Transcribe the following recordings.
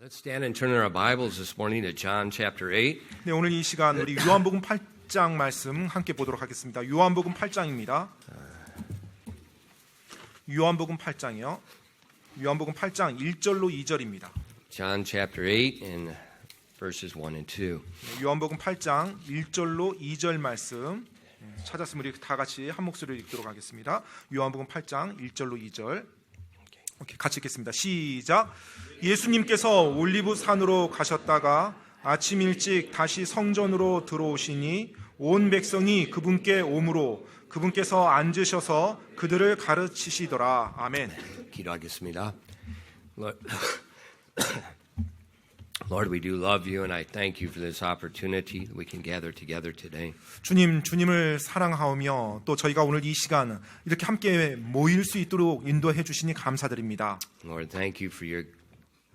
Let's stand and turn our Bibles this morning to John chapter 8. 네, 오늘 이 시간 우리 요한복음 8장 말씀 함께 보도록 하겠습니다. 요한복음 8장입니다. 요한복음 8장이요. 요한복음 8장 1절로 2절입니다. John chapter 8 and verses 1 and 2. 요한복음 8장 1절로 2절 말씀 찾았으면 우리 다 같이 한 목소리로 읽도록 하겠습니다. 요한복음 8장 1절로 2절. 오케이, 같이 읽겠습니다. 시작. 예수님께서 올리브 산으로 가셨다가 아침 일찍 다시 성전으로 들어오시니 온 백성이 그분께 오므로 그분께서 앉으셔서 그들을 가르치시더라. 아멘. 기도하겠습니다. Lord, we do love you and I thank you for this opportunity that we can gather together today. 주님을 사랑하오며 또 저희가 오늘 이 시간 이렇게 함께 모일 수 있도록 인도해 주시니 감사드립니다. Lord, thank you for your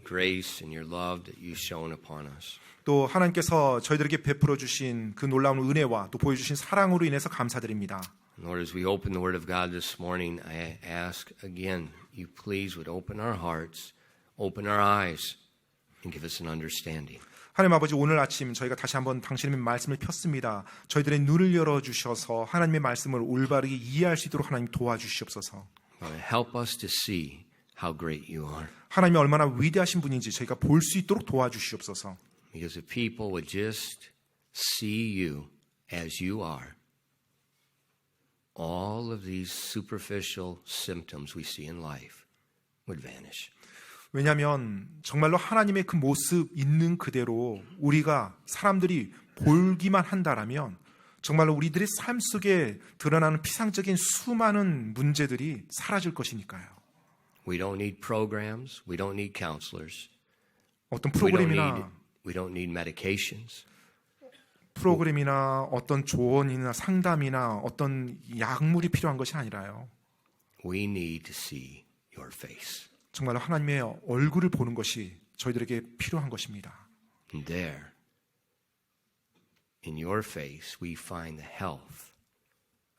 grace and your love that you've shown upon us. 또 하나님께서 저희들에게 베풀어 주신 그 놀라운 은혜와 또 보여주신 사랑으로 인해서 감사드립니다. Lord, as we open the Word of God this morning, I ask again, you please would open our hearts, open our eyes, and give us an understanding. 하나님 아버지, 오늘 아침 저희가 다시 한번 당신의 말씀을 폈습니다. 저희들의 눈을 열어주셔서 하나님의 말씀을 올바르게 이해할 수 있도록 하나님 도와주시옵소서. Help us to see how great you are. 하나님이 얼마나 위대하신 분인지 저희가 볼 수 있도록 도와주시옵소서. Because if people would just see you as you are, all of these superficial symptoms we see in life would vanish. 왜냐하면 정말로 하나님의 그 모습 있는 그대로 우리가 사람들이 보기만 한다라면 정말로 우리들의 삶 속에 드러나는 피상적인 수많은 문제들이 사라질 것이니까요. We don't need programs. We don't need counselors. 어떤 프로그램이나 We don't need medications. 어떤 조언이나 상담이나 어떤 약물이 필요한 것이 아니라요. We need to see your face. 정말로 하나님의 얼굴을 보는 것이 저희들에게 필요한 것입니다. And there, in your face, we find the health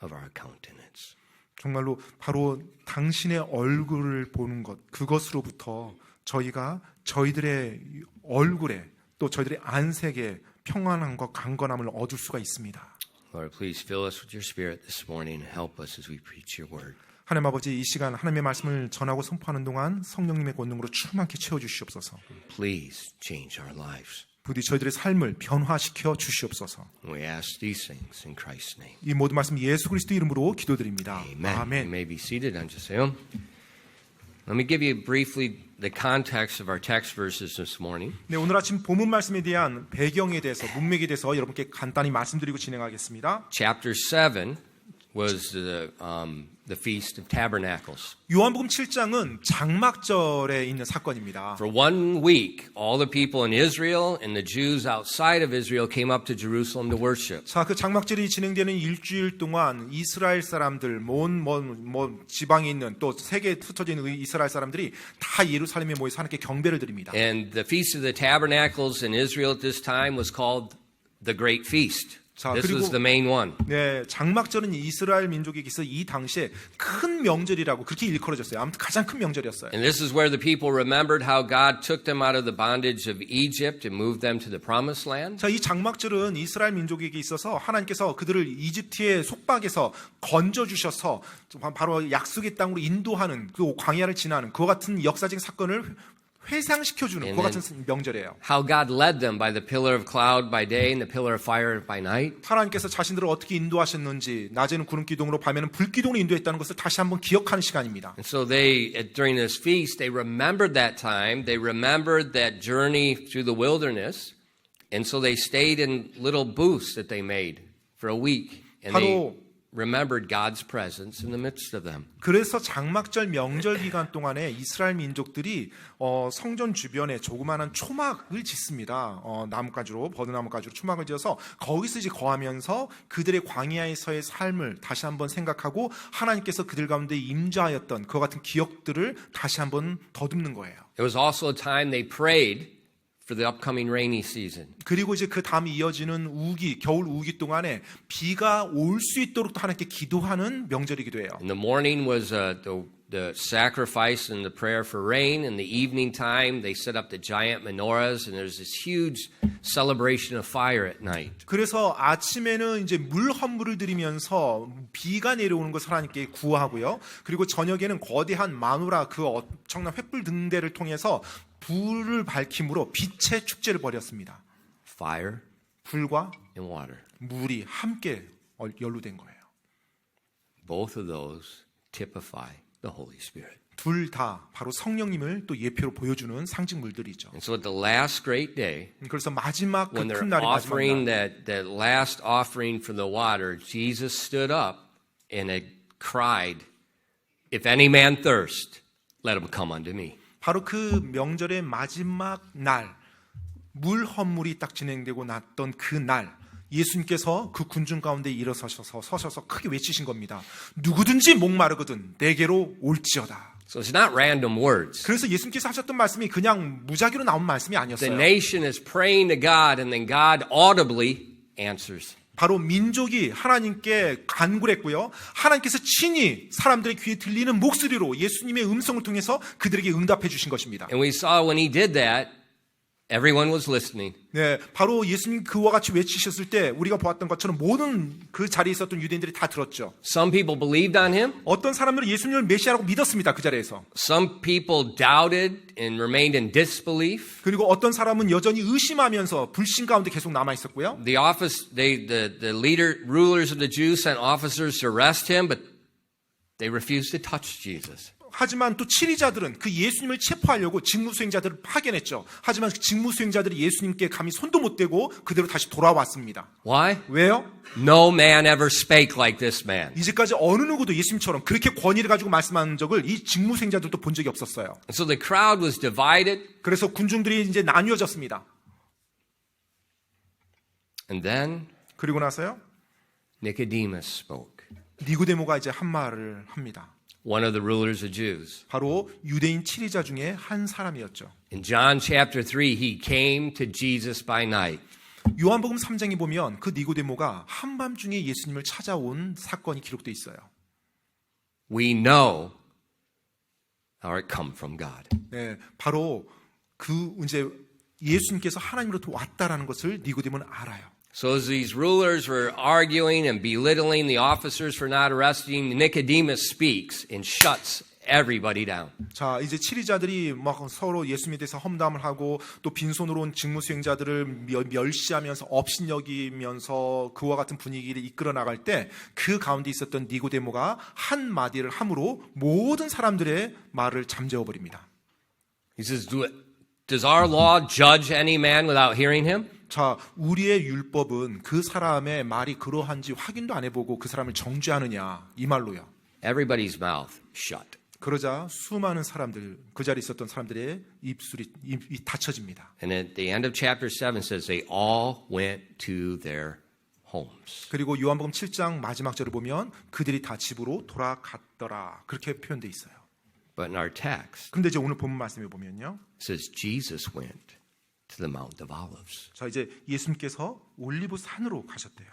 of our countenance. 정말로 바로 당신의 얼굴을 보는 것, 그것으로부터 저희가 저희들의 얼굴에 또 저희들의 안색에 평안함과 강건함을 얻을 수가 있습니다. Lord, please fill us with your spirit this morning and help us as we preach your word. 하나님 아버지, 이 시간 하나님의 말씀을 전하고 선포하는 동안 성령님의 권능으로 충만케 채워주시옵소서. Please change our lives. 부디 저희들의 삶을 변화시켜 주시옵소서. We ask these things in Christ's name. 이 모든 말씀 예수 그리스도 이름으로 기도드립니다. Amen. 아멘. You may be seated. 앉으세요. Let me give you briefly the context of our text verses this morning. 네, 오늘 아침 본문 말씀에 대한 배경에 대해서, 문맥에 대해서 여러분께 간단히 말씀드리고 진행하겠습니다. Chapter 7 was the Feast of Tabernacles. 요한복음 7장은 장막절에 있는 사건입니다. For 1 week, all the people in Israel and the Jews outside of Israel came up to Jerusalem to worship. 자, 그 장막절이 진행되는 일주일 동안 이스라엘 사람들, 지방에 있는 또 세계에 흩어져 있는 이스라엘 사람들이 다 예루살렘에 모여서 하나님께 경배를 드립니다. And the Feast of the Tabernacles in Israel at this time was called the Great Feast. 자, This was 그리고 the main one. 네, 장막절은 이스라엘 민족에게 있어 이 당시에 큰 명절이라고 그렇게 일컬어졌어요. 아무튼 가장 큰 명절이었어요. And this is where the people remembered how God took them out of the bondage of Egypt and moved them to the promised land. 자, 이 장막절은 이스라엘 민족에게 있어서 하나님께서 그들을 이집트의 속박에서 건져 주셔서 바로 약속의 땅으로 인도하는 그 광야를 지나는 그와 같은 역사적인 사건을 회상시켜주는 그와 같은 명절이에요. How God led them by the pillar of cloud by day and the pillar of fire by night. 하나님께서 자신들을 어떻게 인도하셨는지, 낮에는 구름 기둥으로 밤에는 불 기둥으로 인도했다는 것을 다시 한번 기억하는 시간입니다. And so during this feast, they remembered that time. They remembered that journey through the wilderness. And so they stayed in little booths that they made for a week. And they remembered God's presence in the midst of them. 그래서 장막절 명절 기간 동안에 이스라엘 민족들이 성전 주변에 조그마한 초막을 짓습니다. 나뭇가지로, 버드나뭇가지로 초막을 지어서 거기서 이제 거하면서 그들의 광야에서의 삶을 다시 한번 생각하고 하나님께서 그들 가운데 임재하였던 그와 같은 기억들을 다시 한번 더듬는 거예요. It was also a time they prayed for the upcoming rainy season. 그리고 이제 그 다음 이어지는 우기, 겨울 우기 동안에 비가 올 수 있도록 또 하나님께 기도하는 명절이기도 해요. In the morning was the sacrifice and the prayer for rain. In the evening time, they set up the giant menorahs, and there's this huge celebration of fire at night. 그래서 아침에는 이제 물 헌물을 드리면서 비가 내려오는 것을 하나님께 구하고요. 그리고 저녁에는 거대한 마누라 그 엄청난 횃불 등대를 통해서 불을 밝힘으로 빛의 축제를 벌였습니다. Fire 불과 and water. 물이 함께 연루된 거예요. Both of those typify the Holy Spirit. 둘 다 바로 성령님을 또 예표로 보여주는 상징물들이죠. And so at the last great day, 그래서 마지막 그 when they're 큰 날이 마지막 offering 날. that last offering for the water, Jesus stood up and had cried, "If any man thirst, let him come unto me." 바로 그 명절의 마지막 날, 물 헌물이 딱 진행되고 났던 그 날, 예수님께서 그 군중 가운데 서셔서 크게 외치신 겁니다. 누구든지 목마르거든 내게로 올지어다. So it's not random words. 그래서 예수님께서 하셨던 말씀이 그냥 무작위로 나온 말씀이 The 아니었어요. nation is praying to God, and then God audibly answers. 바로 민족이 하나님께 간구를 했고요. 하나님께서 친히 사람들의 귀에 들리는 목소리로 예수님의 음성을 통해서 그들에게 응답해 주신 것입니다. And we saw when he did that, everyone was listening. 네, 바로 예수님 그와 같이 외치셨을 때 우리가 보았던 것처럼 모든 그 자리에 있었던 유대인들이 다 들었죠. Some people believed on him. 어떤 사람들은 예수님을 메시아라고 믿었습니다. 그 자리에서. Some people doubted and remained in disbelief. 그리고 어떤 사람은 여전히 의심하면서 불신 가운데 계속 남아 있었고요. The rulers of the Jews sent officers to arrest him, but they refused to touch Jesus. 하지만 또 치리자들은 그 예수님을 체포하려고 직무수행자들을 파견했죠. 하지만 그 직무수행자들이 예수님께 감히 손도 못 대고 그대로 다시 돌아왔습니다. Why? 왜요? No man ever spake like this man. 이제까지 어느 누구도 예수님처럼 그렇게 권위를 가지고 말씀하는 적을 이 직무수행자들도 본 적이 없었어요. And so the crowd was divided. 그래서 군중들이 이제 나뉘어졌습니다. And then 그리고 나서요. Nicodemus spoke. 니고데모가 이제 한 말을 합니다. One of the rulers of Jews. 바로 유대인 치리자 중에 한 사람이었죠. In John chapter 3, he came to Jesus by night. 요한복음 3장에 보면 그 니고데모가 한밤중에 예수님을 찾아온 사건이 기록되어 있어요. We know how it come from God. 네, 바로 그 이제 예수님께서 하나님으로부터 왔다라는 것을 니고데모는 알아요. So as these rulers were arguing and belittling the officers for not arresting, Nicodemus speaks and shuts everybody down. 자, 이제 치리자들이 막 서로 예수님에 대해서 험담을 하고 또 빈손으로 온 직무수행자들을 멸시하면서 업신여기면서 그와 같은 분위기를 이끌어 나갈 때 그 가운데 있었던 니고데모가 한 마디를 함으로 모든 사람들의 말을 잠재워 버립니다. He says, Does our law judge any man without hearing him? 자, 우리의 율법은 그 사람의 말이 그러한지 확인도 안 해보고 그 사람을 정죄하느냐 이 말로요. Everybody's mouth shut. 그러자 수많은 사람들, 그 자리에 있었던 사람들의 입이 닫혀집니다. And at the end of chapter 7 says they all went to their homes. 그리고 요한복음 7장 마지막 절을 보면 그들이 다 집으로 돌아갔더라 그렇게 표현되어 있어요. But in our text, 그런데 이제 오늘 본문 말씀에 보면요. it says Jesus went to the Mount of Olives. 자, 이제 예수님께서 올리브 산으로 가셨대요.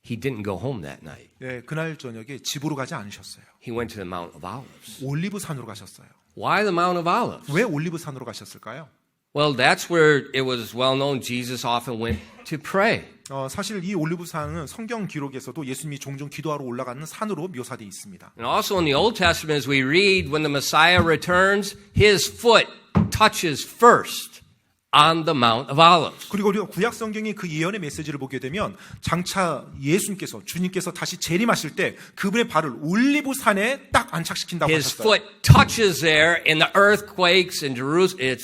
He didn't go home that night. 네, 그날 저녁에 집으로 가지 않으셨어요. He went to the Mount of Olives. 올리브 산으로 가셨어요. Why the Mount of Olives? 왜 올리브 산으로 가셨을까요? Well, that's where it was well known Jesus often went to pray. 사실 이 올리브 산은 성경 기록에서도 예수님이 종종 기도하러 올라가는 산으로 묘사되어 있습니다. And also in the Old Testament, as we read, when the Messiah returns, his foot touches first on the Mount of Olives. 그리고 우리가 구약 성경의 그 예언의 메시지를 보게 되면 장차 예수님께서 주님께서 다시 재림하실 때 그분의 발을 올리브 산에 딱 안착시킨다고 His 하셨어요. foot touches there, and the earthquakes in Jerusalem.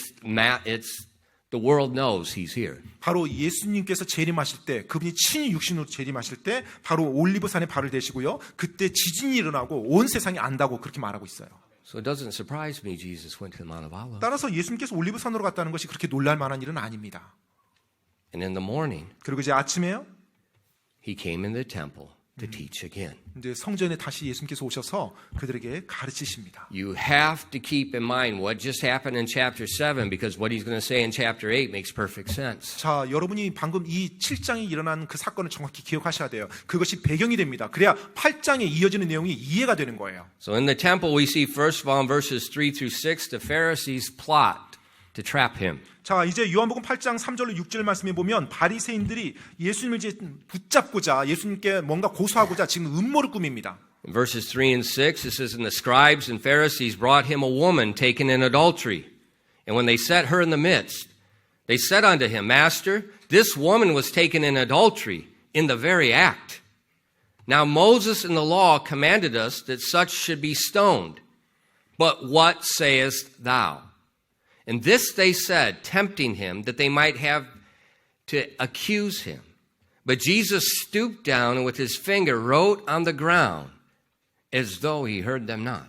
The world knows he's here. 바로 예수님께서 재림하실 때 그분이 친히 육신으로 재림하실 때 바로 올리브 산에 발을 대시고요. 그때 지진이 일어나고 온 세상이 안다고 그렇게 말하고 있어요. So it doesn't surprise me Jesus went to the Mount of Olives. 따라서 예수님께서 올리브 산으로 갔다는 것이 그렇게 놀랄 만한 일은 아닙니다. And in the morning, 그리고 이제 아침에요. he came in the temple to teach again. 이제 성전에 다시 예수님께서 오셔서 그들에게 가르치십니다. You have to keep in mind what just happened in chapter 7 because what he's going to say in chapter 8 makes perfect sense. 자, 여러분이 방금 이 7장에 일어난 그 사건을 정확히 기억하셔야 돼요. 그것이 배경이 됩니다. 그래야 8장에 이어지는 내용이 이해가 되는 거예요. So in the temple we see first of all in verses 3 through 6 the Pharisees plot to trap him. 자, 이제 요한복음 8장 3절로 6절 말씀에 보면 바리새인들이 예수님을 이제 붙잡고자 예수님께 뭔가 고소하고자 지금 음모를 꾸밉니다. In verses 3 and 6 it says, And the scribes and Pharisees brought him a woman taken in adultery. And when they set her in the midst, they said unto him, Master, this woman was taken in adultery in the very act. Now Moses in the law commanded us that such should be stoned. But what sayest thou? And this they said, tempting him, that they might have to accuse him. But Jesus stooped down and with his finger wrote on the ground, as though he heard them not.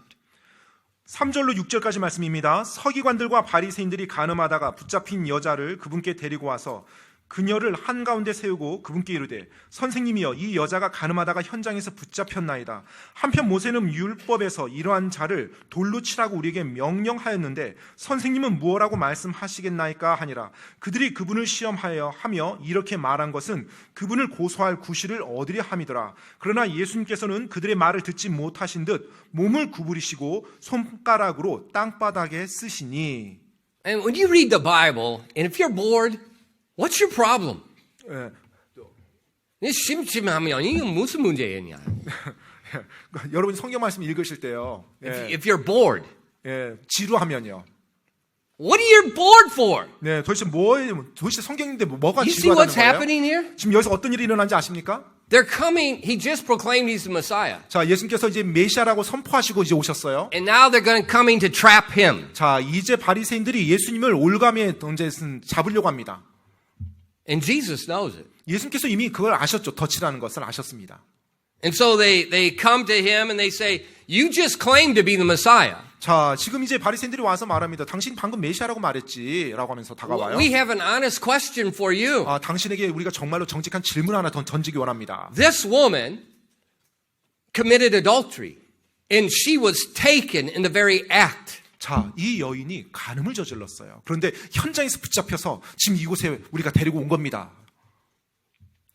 3절로 6절까지 말씀입니다. 서기관들과 바리새인들이 간음하다가 붙잡힌 여자를 그분께 데리고 와서 그녀를 한가운데 세우고 그분께 이르되 선생님이여 이 여자가 간음하다가 현장에서 붙잡혔나이다. 한편 모세는 율법에서 이러한 자를 돌로 치라고 우리에게 명령하였는데 선생님은 무엇라고 말씀하시겠나이까 하니라. 그들이 그분을 시험하여 하며 이렇게 말한 것은 그분을 고소할 구실을 얻으려 함이더라. 그러나 예수님께서는 그들의 말을 듣지 못하신 듯 몸을 구부리시고 손가락으로 땅바닥에 쓰시니. And when you read the Bible, and if you're bored, what's your problem? 예. 심심하면 이건 무슨 문제냐? 여러분이 성경 말씀 읽으실 때요. If you're bored, 지루하면요. what are you bored for? 네, 도대체 성경인데 뭐가 You see 지루하다는 what's 거예요? happening here? 지금 여기서 어떤 일이 일어난지 아십니까? They're coming. He just proclaimed he's the Messiah, 자, 예수님께서 이제 메시아라고 선포하시고 이제 오셨어요. and now they're coming to trap him. 자, 이제 바리새인들이 예수님을 올감에 이제 잡으려고 합니다. And Jesus knows it. 예수님께서 이미 그걸 아셨죠. 덫이라는 것을 아셨습니다. And so they come to him and they say, you just claimed to be the Messiah. 자, 지금 이제 바리새인들이 와서 말합니다. 당신 방금 메시아라고 말했지라고 하면서 다가와요. We have an honest question for you. 당신에게 우리가 정말로 정직한 질문 하나 더 던지기 원합니다. This woman committed adultery and she was taken in the very act. 자, 이 여인이 간음을 저질렀어요. 그런데 현장에서 붙잡혀서 지금 이곳에 우리가 데리고 온 겁니다.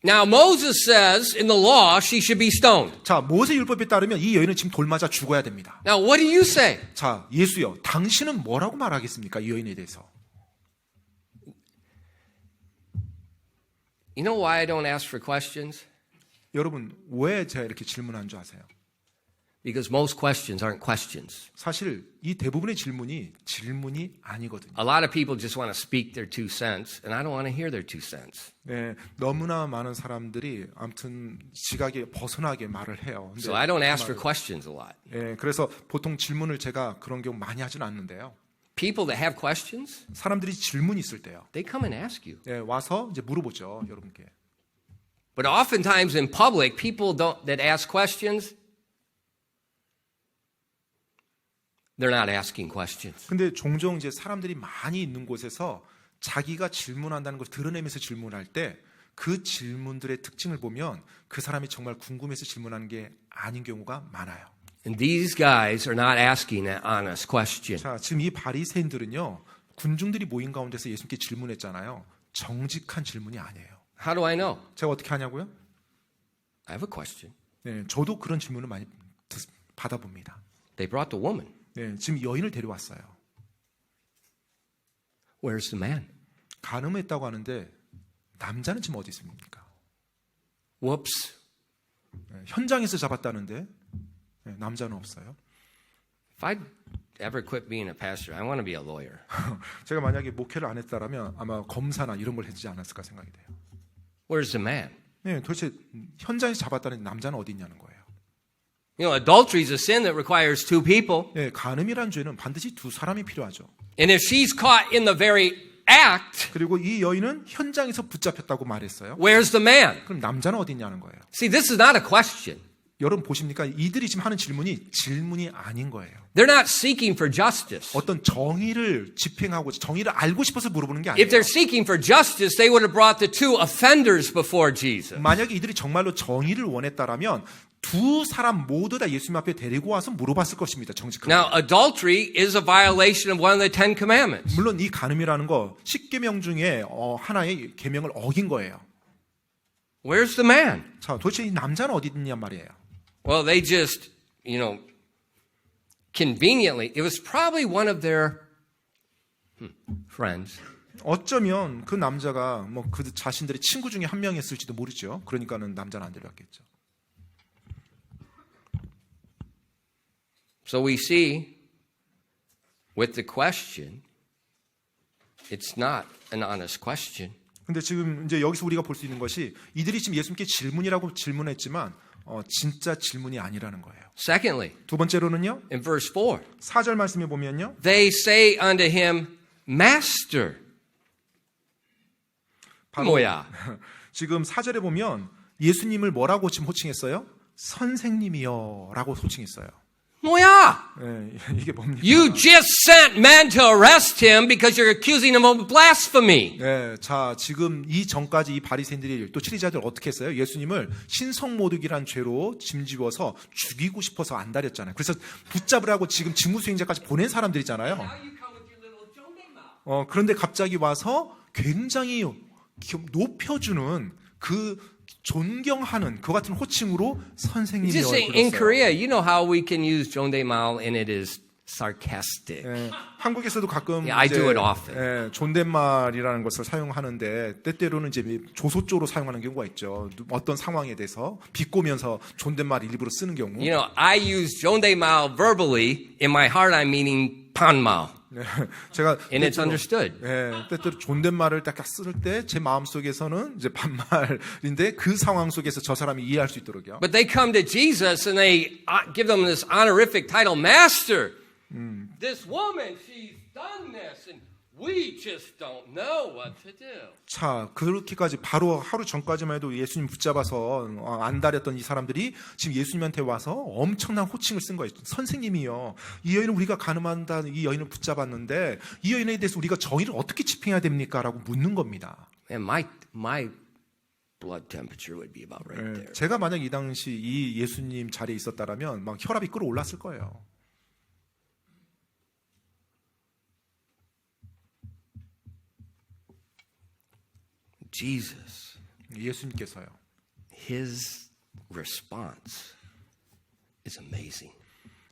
Now Moses says in the law she should be stoned. 자, 모세 율법에 따르면 이 여인은 지금 돌 맞아 죽어야 됩니다. Now what do you say? 자, 예수여, 당신은 뭐라고 말하겠습니까? 이 여인에 대해서. You know why I don't ask for questions? 여러분, 왜 제가 이렇게 질문한 줄 아세요? Because most questions aren't questions. 사실 이 대부분의 질문이 아니거든요. A lot of people just want to speak their 2 cents, and I don't want to hear their 2 cents. 네, 너무나 많은 사람들이 아무튼 지각에 벗어나게 말을 해요. 근데 So I don't ask for questions a lot. 네, 그래서 보통 질문을 제가 그런 경우 많이 하진 않는데요. People that have questions, 사람들이 질문이 있을 때요. they come and ask you. 네, 와서 이제 물어보죠, 여러분께. But oftentimes in public, people that ask questions, they're not asking questions. 근데 종종 이제 사람들이 많이 있는 곳에서 자기가 질문한다는 걸 드러내면서 질문할 때 그 질문들의 특징을 보면 그 사람이 정말 궁금해서 질문하는 게 아닌 경우가 많아요. And these guys are not asking an honest question. 자, 지금 이 바리새인들은요, 군중들이 모인 가운데서 예수님께 질문했잖아요. 정직한 질문이 아니에요. How do I know? 제가 어떻게 하냐고요? I have a question. 네, 저도 그런 질문을 많이 받아봅니다. They brought the woman. 네, 지금 여인을 데려왔어요. Where's the man? 간음했다고 하는데 남자는 지금 어디 있습니까? Whoops. 네, 현장에서 잡았다는데 네, 남자는 없어요. If I'd ever quit being a pastor, I want to be a lawyer. 제가 만약에 목회를 안 했다라면 아마 검사나 이런 걸 했지 않았을까 생각이 돼요. Where's the man? 네, 도대체 현장에서 잡았다는 남자는 어디 있냐는 거예요. You know, adultery is a sin that requires 2 people. 네, 간음이란 죄는 반드시 2 사람이 필요하죠. And if she's caught in the very act, 그리고 이 여인은 현장에서 붙잡혔다고 말했어요. where's the man? 그럼 남자는 어디 있냐는 거예요. See, this is not a question. 여러분 보십니까? 이들이 지금 하는 질문이 아닌 거예요. They're not seeking for justice. 어떤 정의를 집행하고 정의를 알고 싶어서 물어보는 게 아니에요. If they're seeking for justice, they would have brought the two offenders before Jesus. 만약에 이들이 정말로 정의를 원했다라면 두 사람 모두 다 예수님 앞에 데리고 와서 물어봤을 것입니다. 정직하게. Now, adultery is a violation of one of the Ten Commandments. 물론 이 간음이라는 거 10계명 중에 하나의 계명을 어긴 거예요. Where's the man? 자, 도대체 이 남자는 어디 있냐 말이에요. Well, they just, conveniently, it was probably one of their friends. 어쩌면 그 남자가 뭐 그 자신들의 친구 중에 한 명이었을지도 모르죠. 그러니까는 남자는 안 데려왔겠죠. So we see with the question, it's not an honest question. 근데 지금 이제 여기서 우리가 볼 수 있는 것이 이들이 지금 예수님께 질문이라고 질문했지만 진짜 질문이 아니라는 거예요. Secondly, 두 번째로는요. in verse 4, 4절 말씀에 보면요. they say unto him, Master. 뭐야? 지금 4절에 보면 예수님을 뭐라고 지금 호칭했어요? 선생님이요라고 호칭했어요. 뭐야? 네, 이게 뭡니까? You just sent men to arrest him because you're accusing him of blasphemy. 네, 자 지금 이 전까지 이 바리새인들이 또 치리자들 어떻게 했어요? 예수님을 신성모독이란 죄로 짐집어서 죽이고 싶어서 안달했잖아요. 그래서 붙잡으라고 지금 직무수행자까지 보낸 사람들이잖아요. 그런데 갑자기 와서 굉장히 높여주는 그 존경하는 그 같은 호칭으로 선생님이요. Just in Korea, you know how we can use 존댓말 and it is sarcastic. 예, 한국에서도 가끔 Yeah, I do it often. 존댓말이라는 것을 사용하는데 때때로는 이제 조소조로 사용하는 경우가 있죠. 어떤 상황에 대해서 비꼬면서 존댓말 일부러 쓰는 경우. You know, I use 존댓말 verbally. In my heart, I'm meaning 반말. 네, 제가 And it's understood. 때때로 존댓말을 딱 쓸 때 제 마음 속에서는 이제 반말인데 그 상황 속에서 저 사람이 이해할 수 있도록요. But they come to Jesus and they give them this honorific title, Master. This woman, she's done this, and we just don't know what to do. 자, 그렇게까지 바로 하루 전까지만 해도 예수님 붙잡아서 안달했던 이 사람들이 지금 예수님한테 와서 엄청난 호칭을 쓴 거예요. 선생님이요. 이 여인을 우리가 간음한다, 이 여인을 붙잡았는데 이 여인에 대해서 우리가 정의를 어떻게 집행해야 됩니까? 라고 묻는 겁니다. And my blood temperature would be about right there. 제가 만약 이 당시 이 예수님 자리에 있었다라면 막 혈압이 끌어올랐을 거예요. Jesus, 예수님께서요. his response is amazing.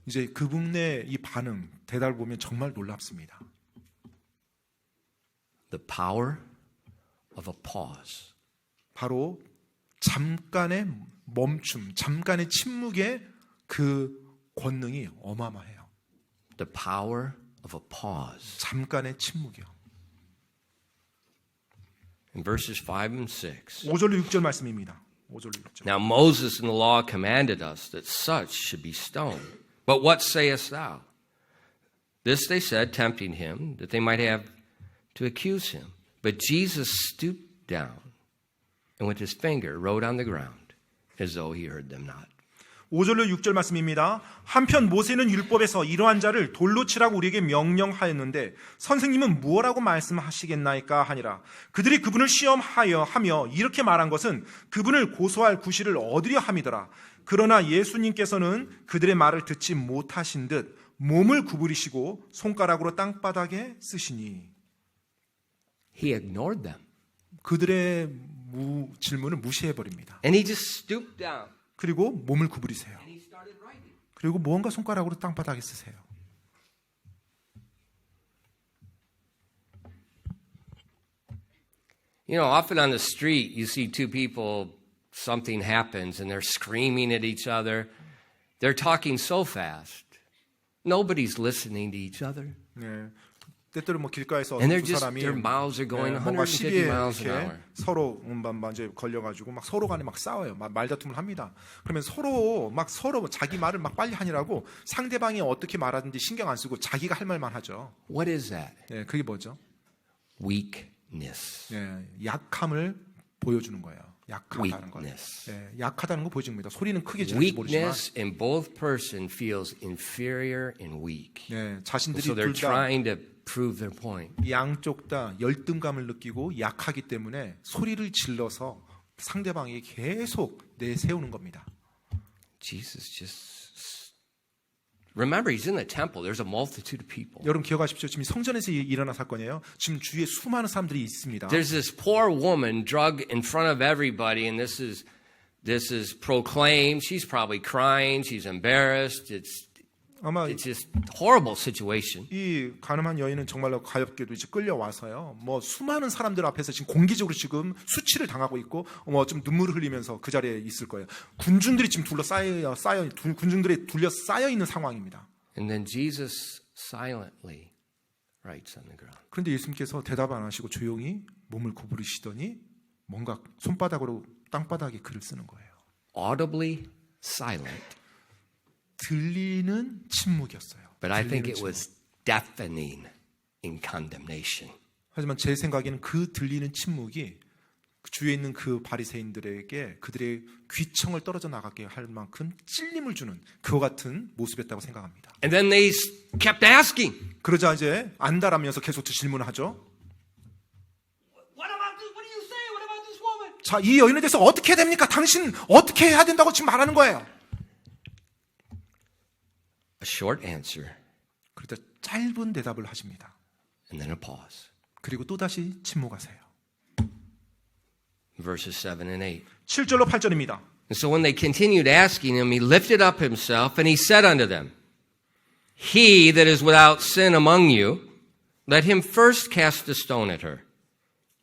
이제 그분의 이 반응, 대답을 보면 정말 놀랍습니다. The power of a pause. 바로 잠깐의 멈춤, 잠깐의 침묵의 그 권능이 어마어마해요. The power of a pause. 잠깐의 침묵이요. In verses 5 and 6. 5절로 6절 말씀입니다. 5절로 6절. Now Moses in the law commanded us that such should be stoned. But what sayest thou? This they said, tempting him, that they might have to accuse him. But Jesus stooped down and with his finger wrote on the ground as though he heard them not. 5절로 6절 말씀입니다. 한편 모세는 율법에서 이러한 자를 돌로 치라고 우리에게 명령하였는데 선생님은 무엇라고 말씀하시겠나이까 하니라. 그들이 그분을 시험하며 이렇게 말한 것은 그분을 고소할 구실을 얻으려 함이더라. 그러나 예수님께서는 그들의 말을 듣지 못하신 듯 몸을 구부리시고 손가락으로 땅바닥에 쓰시니. He ignored them. 그들의 질문을 무시해버립니다. And he just stooped down. 그리고 몸을 구부리세요. And he started writing. 그리고 무언가 손가락으로 땅바닥에 쓰세요. You know, often on the street, you see two people, something happens, and they're screaming at each other. They're talking so fast. Nobody's listening to each other. 네. 때때로 뭐 길가에서 And they're 두 just, 사람이 their mouths are going 뭔가 150 시비에 miles an 이렇게 hour. 서로 이제 걸려가지고 막 서로 간에 막 싸워요. 말다툼을 합니다. 그러면 서로 자기 말을 막 빨리 하느라고 상대방이 어떻게 말하든지 신경 안 쓰고 자기가 할 말만 하죠. What is that? 그게 뭐죠? Weakness. 약함을 보여주는 거예요. 약하다는 걸. weakness. 예, 약하다는 거 보여줍니다. 소리는 크게 질지 모르지만 Weakness in both person feels inferior and weak. 예, 자신들이 So they're 둘 다 trying to prove their point. 양쪽 다 열등감을 느끼고 약하기 때문에 소리를 질러서 상대방에게 계속 내세우는 겁니다. Jesus just remember he's in the temple. There's a multitude of people. 여러분 기억하십시오. 지금 성전에서 일어난 사건이에요. 지금 주위에 수많은 사람들이 있습니다. There's this poor woman drugged in front of everybody, and this is proclaimed. She's probably crying. She's embarrassed. 아마 It's just horrible situation. 이 가늠한 여인은 정말로 가엾게도 이제 끌려와서요. 뭐 수많은 사람들 앞에서 지금 공개적으로 지금 수치를 당하고 있고 뭐 좀 눈물을 흘리면서 그 자리에 있을 거예요. 군중들이 지금 군중들이 둘러싸여 있는 상황입니다. And then Jesus silently writes on the ground. 그런데 예수님께서 대답 안 하시고 조용히 몸을 구부리시더니 뭔가 손바닥으로 땅바닥에 글을 쓰는 거예요. Audibly silent. 들리는 침묵이었어요. But I think 들리는 it was deafening in condemnation. 하지만 제 생각에는 그 들리는 침묵이 주위에 있는 그 바리새인들에게 그들의 귀청을 떨어져 나가게 할 만큼 찔림을 주는 그와 같은 모습이었다고 생각합니다. And then they kept asking. 그러자 이제 안달하면서 계속 질문을 하죠. What do you say? What about this woman? 자, 이 여인에 대해서 어떻게 해야 됩니까? 당신 어떻게 해야 된다고 지금 말하는 거예요. A short answer 그러다 짧은 대답을 하십니다. and then a pause. 그리고 또다시 침묵하세요. Verses 7 and 8. 7절로 8절입니다. And so when they continued asking him, he lifted up himself and he said unto them, He that is without sin among you, let him first cast a stone at her.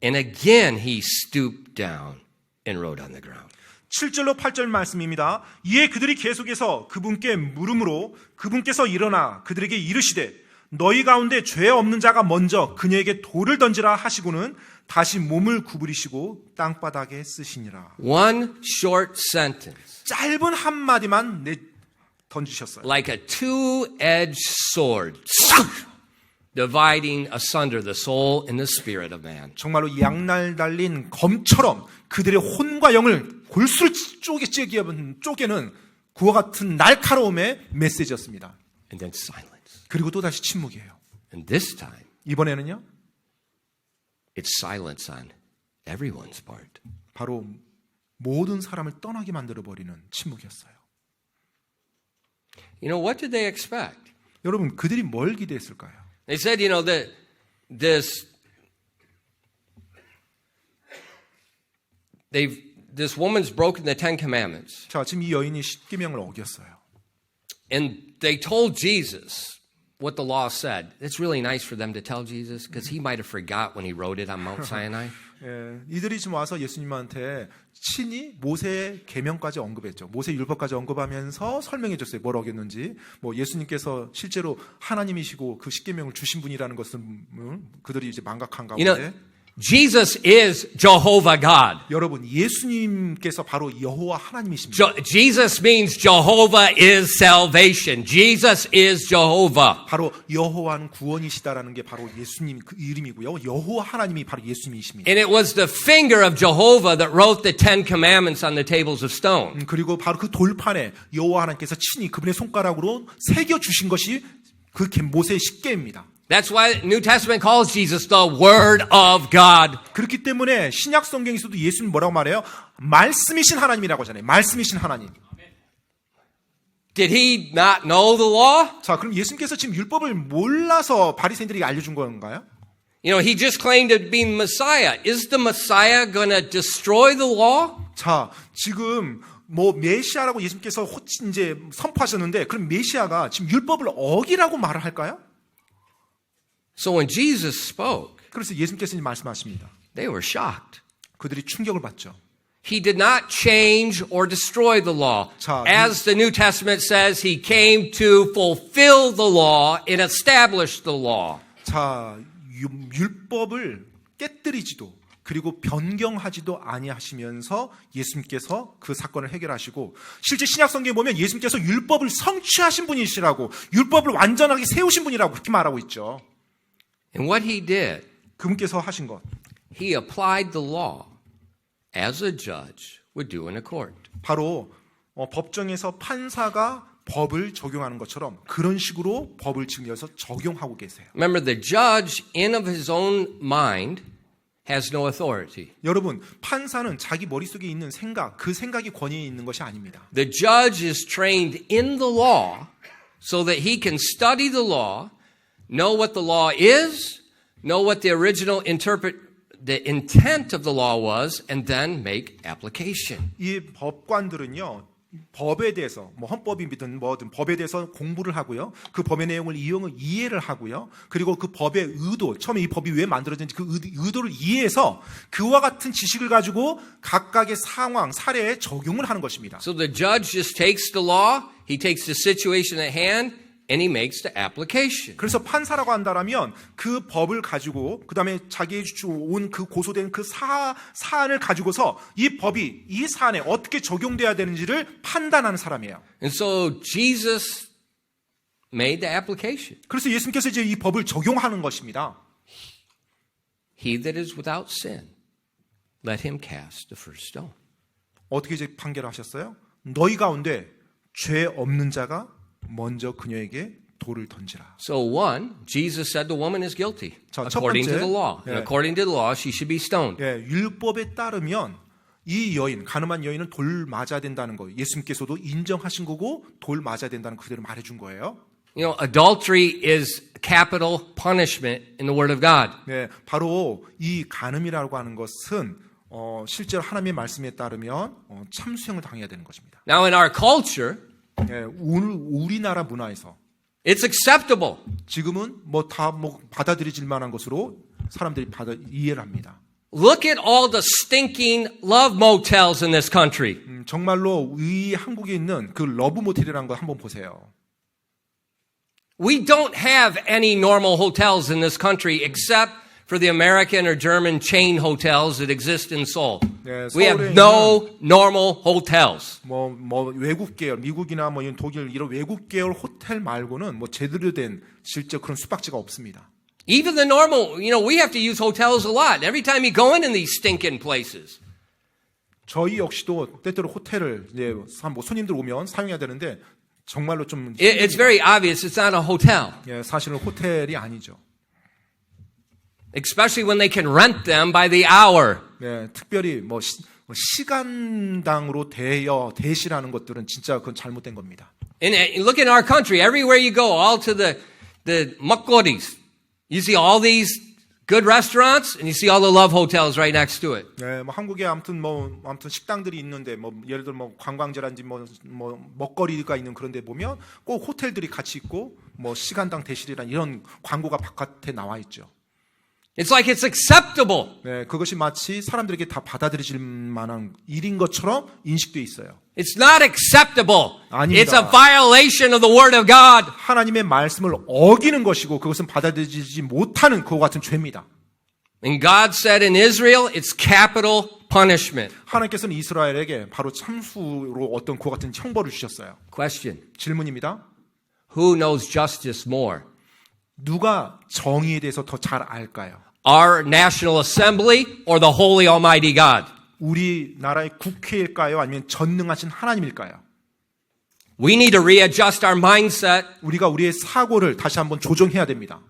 And again he stooped down and wrote on the ground. 7절로 8절 말씀입니다. 이에 그들이 계속해서 그분께 물음으로 그분께서 일어나 그들에게 이르시되 너희 가운데 죄 없는 자가 먼저 그녀에게 돌을 던지라 하시고는 다시 몸을 구부리시고 땅바닥에 쓰시니라. One short sentence, 짧은 한마디만 던지셨어요. like a two-edged sword, dividing asunder the soul and the spirit of man. 정말로 양날 달린 검처럼 그들의 혼과 영을 골수를 쪼개는 그와 같은 날카로움의 메시지였습니다. And then silence. 그리고 또다시 침묵이에요. And this time, 이번에는요. it's silence on everyone's part. 바로 모든 사람을 떠나게 만들어버리는 침묵이었어요. You know, what did they expect? 여러분, 그들이 뭘 기대했을까요? They said, you know, that this woman's broken the Ten Commandments. 자, 지금 이 여인이 십계명을 어겼어요. And they told Jesus what the law said. It's really nice for them to tell Jesus because he might have forgot when he wrote it on Mount Sinai. 예, 이들이 지금 와서 예수님한테 친히 모세의 계명까지 언급했죠. 모세 율법까지 언급하면서 설명해 줬어요. 뭘 어겼는지. 뭐 예수님께서 실제로 하나님이시고 그 십계명을 주신 분이라는 것을 그들이 이제 망각한 가운데. You know, Jesus is Jehovah God. 여러분, 예수님께서 바로 여호와 하나님이십니다. Jesus means Jehovah is salvation. Jesus is Jehovah. 바로 여호와는 구원이시다라는 게 바로 예수님 그 이름이고요. 여호와 하나님이 바로 예수님이십니다. And it was the finger of Jehovah that wrote the Ten Commandments on the tables of stone. 그리고 바로 그 돌판에 여호와 하나님께서 친히 그분의 손가락으로 새겨 주신 것이 그 모세의 십계입니다. That's why the New Testament calls Jesus the Word of God. 그렇기 때문에 신약 성경에서도 예수님 뭐라고 말해요? 말씀이신 하나님이라고 하잖아요. 말씀이신 하나님. Did he not know the law? 자, 그럼 예수님께서 지금 율법을 몰라서 바리새인들에게 알려준 건가요? You know, he just claimed to be Messiah. Is the Messiah going to destroy the law? 자, 지금 뭐 메시아라고 예수님께서 이제 선포하셨는데 그럼 메시아가 지금 율법을 어기라고 말을 할까요? So when Jesus spoke, 그래서 예수님께서 말씀하십니다. they were shocked. 그들이 충격을 받죠. He did not change or destroy the law. 자, As the New Testament says, he came to fulfill the law and establish the law. 자, 율법을 깨뜨리지도 그리고 변경하지도 아니하시면서 예수님께서 그 사건을 해결하시고 실제 신약 성경에 보면 예수님께서 율법을 성취하신 분이시라고 율법을 완전하게 세우신 분이라고 그렇게 말하고 있죠. And what he did, 그분께서 하신 것. he applied the law as a judge would do in a court. 바로 법정에서 판사가 법을 적용하는 것처럼 그런 식으로 법을 지금 여기서 적용하고 계세요. Remember, the judge in of his own mind has no authority. 여러분, 판사는 자기 머릿속에 있는 생각, 그 생각이 권위에 있는 것이 아닙니다. The judge is trained in the law so that he can study the law, know what the law is, know what the original the intent of the law was, and then make application. 이 법관들은요, 법에 대해서 뭐 헌법이든 뭐든 법에 대해서 공부를 하고요. 그 법의 내용을 이해를 하고요. 그리고 그 법의 의도, 처음에 이 법이 왜 만들어졌는지 그 의도를 이해해서 그와 같은 지식을 가지고 각각의 상황, 사례에 적용을 하는 것입니다. So the judge just takes the law, he takes the situation at hand, and he makes the application. 그래서 판사라고 한다라면 그 법을 가지고 그다음에 자기의 온 그 고소된 그 사안을 가지고서 이 법이 이 사안에 어떻게 적용돼야 되는지를 판단하는 사람이에요. And so Jesus made the application. 그래서 예수님께서 이제 이 법을 적용하는 것입니다. He that is without sin, let him cast the first stone. 어떻게 이제 판결을 하셨어요? 너희 가운데 죄 없는 자가 먼저 그녀에게 돌을 던지라. So one, Jesus said the woman is guilty 자, according to 첫 번째, the law. And 예. according to the law, she should be stoned. 예, 율법에 따르면 이 여인, 가늠한 여인은 돌 맞아야 된다는 거. 예수님께서도 인정하신 거고 돌 맞아야 된다는 거 그대로 말해준 거예요. You know, adultery is capital punishment in the Word of God. 네, 바로 이 간음이라고 하는 것은 실제로 하나님의 말씀에 따르면 참수형을 당해야 되는 것입니다. Now, in our culture, 네, 우리나라 문화에서 it's acceptable. 지금은 뭐 다 뭐 받아들여질 만한 것으로 사람들이 이해를 합니다. Look at all the stinking love motels in this country. 정말로 이 한국에 있는 그 러브 모텔이라는 거 한번 보세요. We don't have any normal hotels in this country except for the American or German chain hotels that exist in Seoul. 네, We have 서울에 no normal hotels. 뭐 외국 계열, 미국이나 뭐 이런 독일 이런 외국 계열 호텔 말고는 뭐 제대로 된 실제 그런 숙박지가 없습니다. Even the normal, you know, we have to use hotels a lot. Every time you go in these stinking places. 저희 역시도 때때로 호텔을 이제 뭐 손님들 오면 사용해야 되는데 정말로 좀 It's very obvious it's not a hotel. 예, 사실은 호텔이 아니죠. Especially when they can rent them by the hour. 예, 특별히 뭐 시간당으로 대시라는 것들은 진짜 그건 잘못된 겁니다. And look in our country, everywhere you go, all to the makkoris. You see all these good restaurants and you see all the love hotels right next to it. 네, 뭐 한국에 아무튼 식당들이 있는데 뭐 예를 들어 뭐 관광지라든지 뭐 먹거리가 있는 그런 데 보면 꼭 호텔들이 같이 있고 뭐 시간당 대실이란 이런 광고가 바깥에 나와 있죠. It's like it's acceptable. 네, 그것이 마치 사람들에게 다 받아들여질 만한 일인 것처럼 인식돼 있어요. It's not acceptable. 아닙니다. It's a violation of the Word of God. 하나님의 말씀을 어기는 것이고 그것은 받아들이지 못하는 그와 같은 죄입니다. And God said in Israel, it's capital punishment. 하나님께서는 이스라엘에게 바로 참수로 어떤 그와 같은 형벌을 주셨어요. Question. 질문입니다. Who knows justice more? 누가 정의에 대해서 더 잘 알까요? Our National Assembly or the Holy Almighty God? 우리나라의 국회일까요? 아니면 전능하신 하나님일까요? We need to readjust our mindset. 우리가 우리의 사고를 다시 한번 조정해야 됩니다.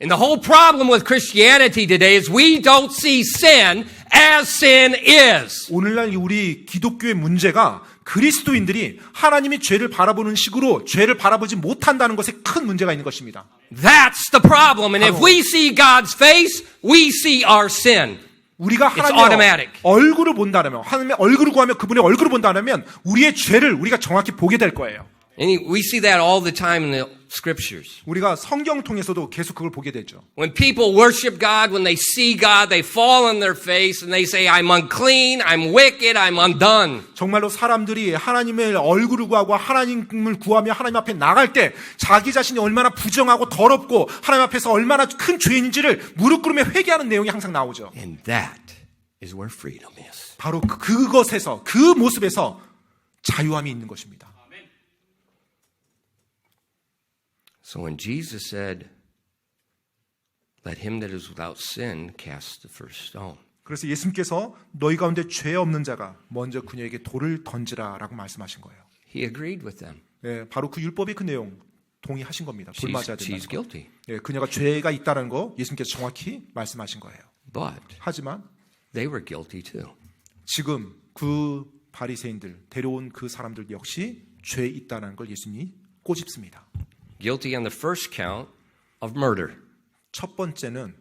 And the whole problem with Christianity today is we don't see sin as sin is. 오늘날 우리 기독교의 문제가 그리스도인들이 하나님이 죄를 바라보는 식으로 죄를 바라보지 못한다는 것에 큰 문제가 있는 것입니다. That's the problem. And if we see God's face, we see our sin. 우리가 하나님의 얼굴을 본다면, 하나님의 얼굴을 구하며 그분의 얼굴을 본다면 우리의 죄를 우리가 정확히 보게 될 거예요. And we see that all the time in the scriptures. 우리가 성경 통해서도 계속 그걸 보게 되죠. When people worship God, when they see God, they fall on their face and they say, I'm unclean, I'm wicked, I'm undone. 정말로 사람들이 하나님의 얼굴을 구하고 하나님을 구하며 하나님 앞에 나갈 때 자기 자신이 얼마나 부정하고 더럽고 하나님 앞에서 얼마나 큰 죄인인지를 무릎 꿇으며 회개하는 내용이 항상 나오죠. And that is where freedom is. 바로 그것에서, 그 모습에서 자유함이 있는 것입니다. So when Jesus said, let him that is without sin cast the first stone. 그래서 예수님께서 너희 가운데 죄 없는 자가 먼저 그녀에게 돌을 던지라라고 말씀하신 거예요. He agreed with them. 예, 바로 그 율법의 그 내용 동의하신 겁니다. 돌 맞아야 된다는 She's 거. guilty. 예, 그녀가 죄가 있다는 거 예수님께서 정확히 말씀하신 거예요. But 하지만 they were guilty too. 지금 그 바리새인들 데려온 그 사람들 역시 죄 있다는 걸 예수님이 꼬집습니다. Guilty on the first count of murder. 첫 번째는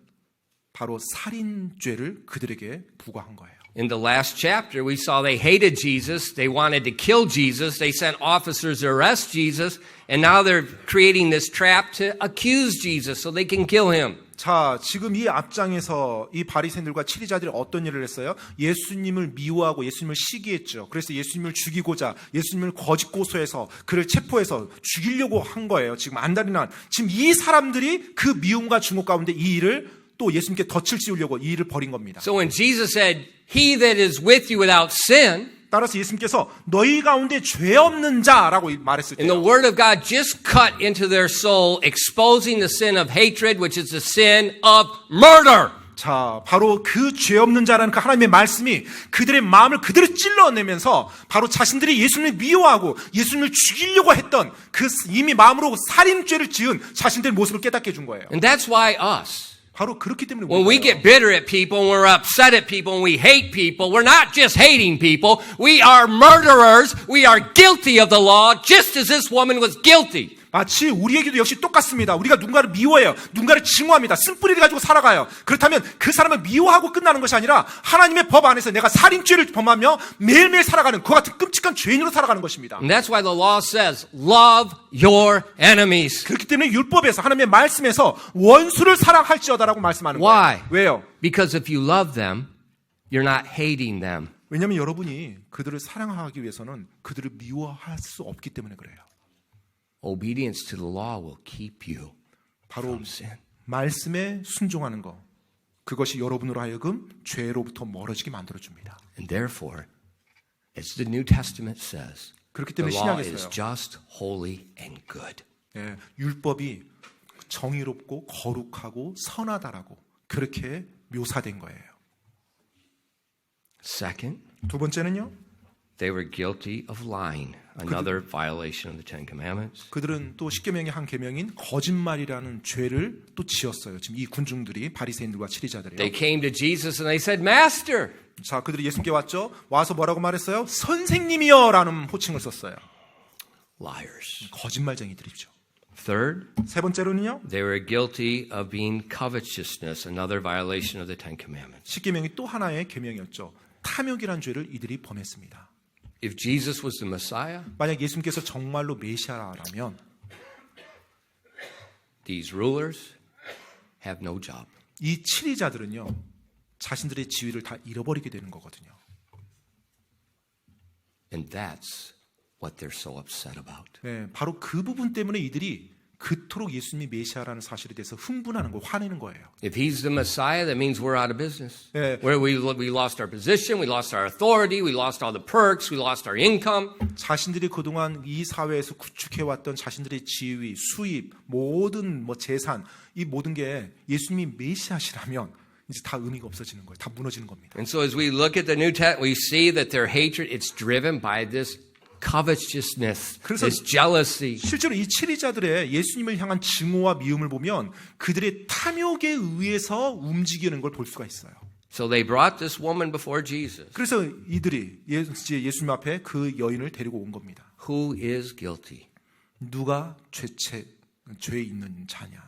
바로 살인죄를 그들에게 부과한 거예요. In the last chapter, we saw they hated Jesus. They wanted to kill Jesus. They sent officers to arrest Jesus. And now they're creating this trap to accuse Jesus so they can kill him. 자, 지금 이 앞장에서 이 바리새인들과 치리자들이 어떤 일을 했어요? 예수님을 미워하고 예수님을 시기했죠. 그래서 예수님을 죽이고자 예수님을 거짓 고소해서 그를 체포해서 죽이려고 한 거예요. 지금 안달이 지금 이 사람들이 그 미움과 증오 가운데 이 일을 또 예수님께 덫을 씌우려고 이 일을 벌인 겁니다. So when Jesus said, "He that is with you without sin," 따라서 예수님께서 너희 가운데 죄 없는 자라고 말했을 때 and the word of God just cut into their soul, exposing the sin of hatred, which is the sin of murder. 자, 바로 그 죄 없는 자라는 그 하나님의 말씀이 그들의 마음을 그대로 찔러내면서 바로 자신들이 예수님을 미워하고 예수님을 죽이려고 했던 그 이미 마음으로 살인죄를 지은 자신들의 모습을 깨닫게 해준 거예요. And that's why us, 바로 그렇기 때문에 when we get bitter at people, when we're upset at people, when we hate people, we're not just hating people. We are murderers. We are guilty of the law, just as this woman was guilty. 마치 우리에게도 역시 똑같습니다. 우리가 누군가를 미워해요. 누군가를 증오합니다. 쓴뿌리를 가지고 살아가요. 그렇다면 그 사람을 미워하고 끝나는 것이 아니라 하나님의 법 안에서 내가 살인죄를 범하며 매일매일 살아가는 그와 같은 끔찍한 죄인으로 살아가는 것입니다. And that's why the law says, love your enemies. 그렇기 때문에 율법에서 하나님의 말씀에서 원수를 사랑할지어다라고 말씀하는 Why? 거예요. 왜요? Because if you love them, you're not hating them. 왜냐하면 여러분이 그들을 사랑하기 위해서는 그들을 미워할 수 없기 때문에 그래요. Obedience to the law will keep you 바로 from sin. 말씀에 순종하는 것, 그것이 여러분으로 하여금 죄로부터 멀어지게 만들어줍니다. And therefore, as the New Testament says, 그렇기 the 때문에 law is 신약에서요. just, holy, and good. 예, 율법이 정의롭고 거룩하고 선하다라고 그렇게 묘사된 거예요. Second, 두 번째는요. they were guilty of lying, another violation of the Ten Commandments. 그들은 또 십계명의 한 계명인 거짓말이라는 죄를 또 지었어요. 지금 이 군중들이 바리새인들과 치리자들이요. They came to Jesus and they said, Master. 자, 그들이 예수님께 왔죠. 와서 뭐라고 말했어요? 선생님이여라는 호칭을 썼어요. Liars. 거짓말쟁이들이죠. Third, 세 번째로는요. they were guilty of being covetousness, another violation of the Ten Commandments. 십계명이 또 하나의 계명이었죠. 탐욕이란 죄를 이들이 범했습니다. If Jesus was the Messiah, 만약 예수님께서 정말로 메시아라면 these rulers have no job. 이 치리자들은요. 자신들의 지위를 다 잃어버리게 되는 거거든요. And that's what they're so upset about. 네, 바로 그 부분 때문에 이들이 그토록 예수님이 메시아라는 사실에 대해서 흥분하는 거, 화내는 거예요. If he's the Messiah, that means we're out of business. 예. Where we lost our position, we lost our authority, we lost all the perks, we lost our income. 자신들이 그동안 이 사회에서 구축해왔던 자신들의 지위, 수입, 모든 재산, 이 모든 게 예수님이 메시아시라면 이제 다 의미가 없어지는 거예요. 다 무너지는 겁니다. And so as we look at the New Testament, we see that their hatred, it's driven by this covetousness, this jealousy. 실제로 이 치리자들의 예수님을 향한 증오와 미움을 보면 그들의 탐욕에 의해서 움직이는 걸 볼 수가 있어요. So they brought this woman before Jesus. 그래서 이들이 예수님 앞에 그 여인을 데리고 온 겁니다. Who is guilty? 누가 죄 있는 자냐?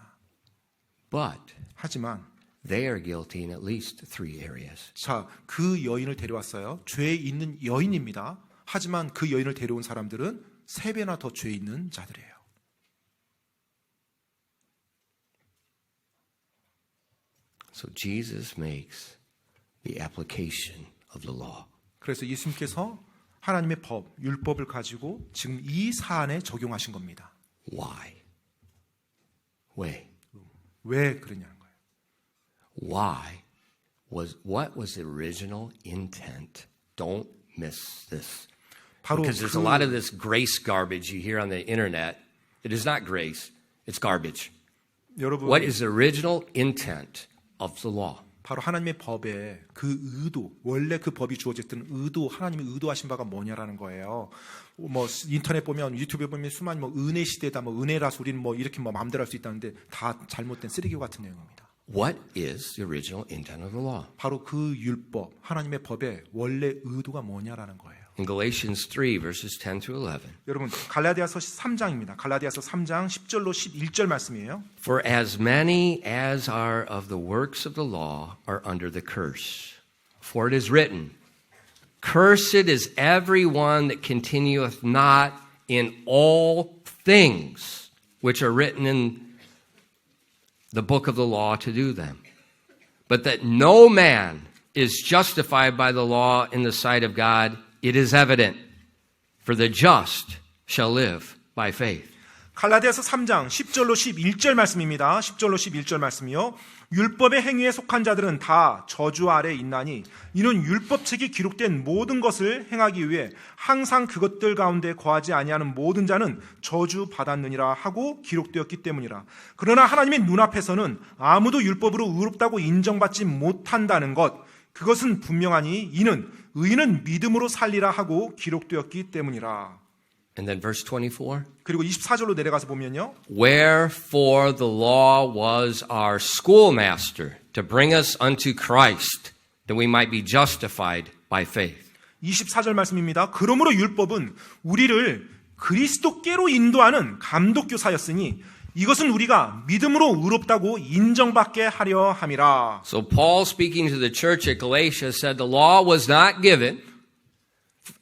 But 하지만 they are guilty in at least 3 areas. 자, 그 여인을 데려왔어요. 죄 있는 여인입니다. 하지만 그 여인을 데려온 사람들은 3배나 더 죄 있는 자들이에요. So Jesus makes the application of the law. 그래서 예수님께서 하나님의 법, 율법을 가지고 지금 이 사안에 적용하신 겁니다. Why? 왜 그러냐는 거예요. Why? What was the original intent? Don't miss this. 바로 Because there's a lot of this grace garbage you hear on the internet. It is not grace, it's garbage. 여러분, What is the original intent of the law? 바로 하나님의 법에 그 의도, 원래 그 법이 주어졌던 의도, 하나님이 의도하신 바가 뭐냐라는 거예요. 뭐 인터넷 보면, 유튜브에 보면 수많은 뭐 은혜 시대다, 뭐 은혜라서 우리는 뭐 이렇게 뭐 마음대로 할 수 있다는데 다 잘못된 쓰레기 같은 내용입니다. What is the original intent of the law? 바로 그 율법, 하나님의 법의 원래 의도가 뭐냐라는 거예요. In Galatians 3, verses 10 through 11. 여러분, 갈라디아서 3장입니다. 갈라디아서 3장 10절로 11절 말씀이에요. For as many as are of the works of the law are under the curse. For it is written, Cursed is everyone that continueth not in all things which are written in the book of the law to do them. But that no man is justified by the law in the sight of God, it is evident, for the just shall live by faith. 갈라디아서 3장 10절로 11절 말씀입니다. 10절로 11절 말씀이요. 율법의 행위에 속한 자들은 다 저주 아래 있나니 이는 율법책이 기록된 모든 것을 행하기 위해 항상 그것들 가운데 거하지 아니하는 모든 자는 저주 받았느니라 하고 기록되었기 때문이라. 그러나 하나님의 눈앞에서는 아무도 율법으로 의롭다고 인정받지 못한다는 것, 그것은 분명하니 이는 의인은 믿음으로 살리라 하고 기록되었기 때문이라. And then verse 24. 그리고 24절로 내려가서 보면요. Wherefore the law was our schoolmaster to bring us unto Christ, that we might be justified by faith. 24절 말씀입니다. 그러므로 율법은 우리를 그리스도께로 인도하는 감독교사였으니 이것은 우리가 믿음으로 의롭다고 인정받게 하려 함이라. So Paul, speaking to the church at Galatia, said the law was not given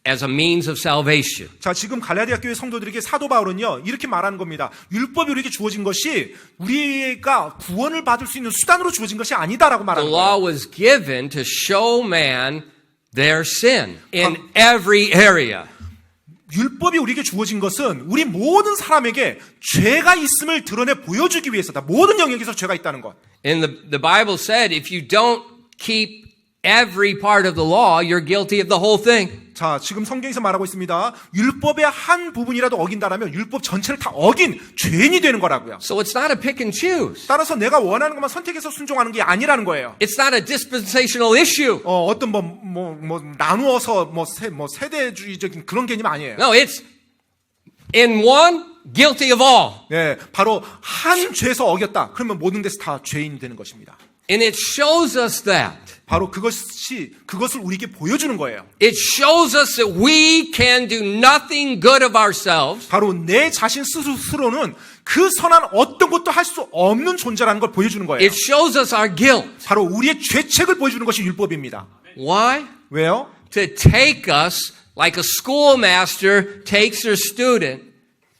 as a means of salvation. 자, 지금 갈라디아 교회 성도들에게 사도 바울은요, 이렇게 말하는 겁니다. 율법이 우리에게 주어진 것이 우리가 구원을 받을 수 있는 수단으로 주어진 것이 아니다라고 The 말하는 law 거예요. was given to show man their sin in every area. 율법이 우리에게 주어진 것은 우리 모든 사람에게 죄가 있음을 드러내 보여주기 위해서다. 모든 영역에서 죄가 있다는 것. And the Bible said if you don't keep every part of the law, you're guilty of the whole thing. 자, 지금 성경에서 말하고 있습니다. 율법의 한 부분이라도 어긴다라면 율법 전체를 다 어긴 죄인이 되는 거라고요. So it's not a pick and choose. 따라서 내가 원하는 것만 선택해서 순종하는 게 아니라는 거예요. It's not a dispensational issue. 어떤 나누어서 세대주의적인 그런 개념 아니에요. No, it's in one, guilty of all. 네, 바로 한 죄에서 어겼다. 그러면 모든 데서 다 죄인이 되는 것입니다. And it shows us that. 바로 그것을 우리에게 보여주는 거예요. It shows us that we can do nothing good of ourselves. 바로 내 자신 스스로는 그 선한 어떤 것도 할 수 없는 존재라는 걸 보여주는 거예요. It shows us our guilt. 바로 우리의 죄책을 보여주는 것이 율법입니다. Why? 왜요? To take us like a schoolmaster takes their student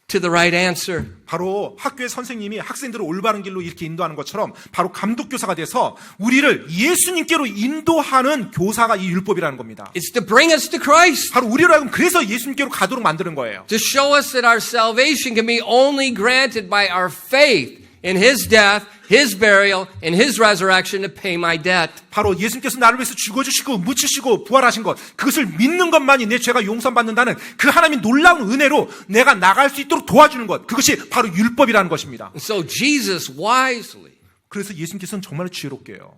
to the right answer. 바로 학교의 선생님이 학생들을 올바른 길로 이렇게 인도하는 것처럼 바로 감독교사가 돼서 우리를 예수님께로 인도하는 교사가 이 율법이라는 겁니다. It's to bring us to Christ. 바로 우리로 하여금 그래서 예수님께로 가도록 만드는 거예요. To show us that our salvation can be only granted by our faith in His death, His burial, and His resurrection to pay my debt. 바로 예수님께서 나를 위해서 죽어주시고 묻히시고 부활하신 것, 그것을 믿는 것만이 내 죄가 용서받는다는 그 하나님의 놀라운 은혜로 내가 나갈 수 있도록 도와주는 것, 그것이 바로 율법이라는 것입니다. And so Jesus wisely 그래서 예수님께서는 정말 지혜롭게요,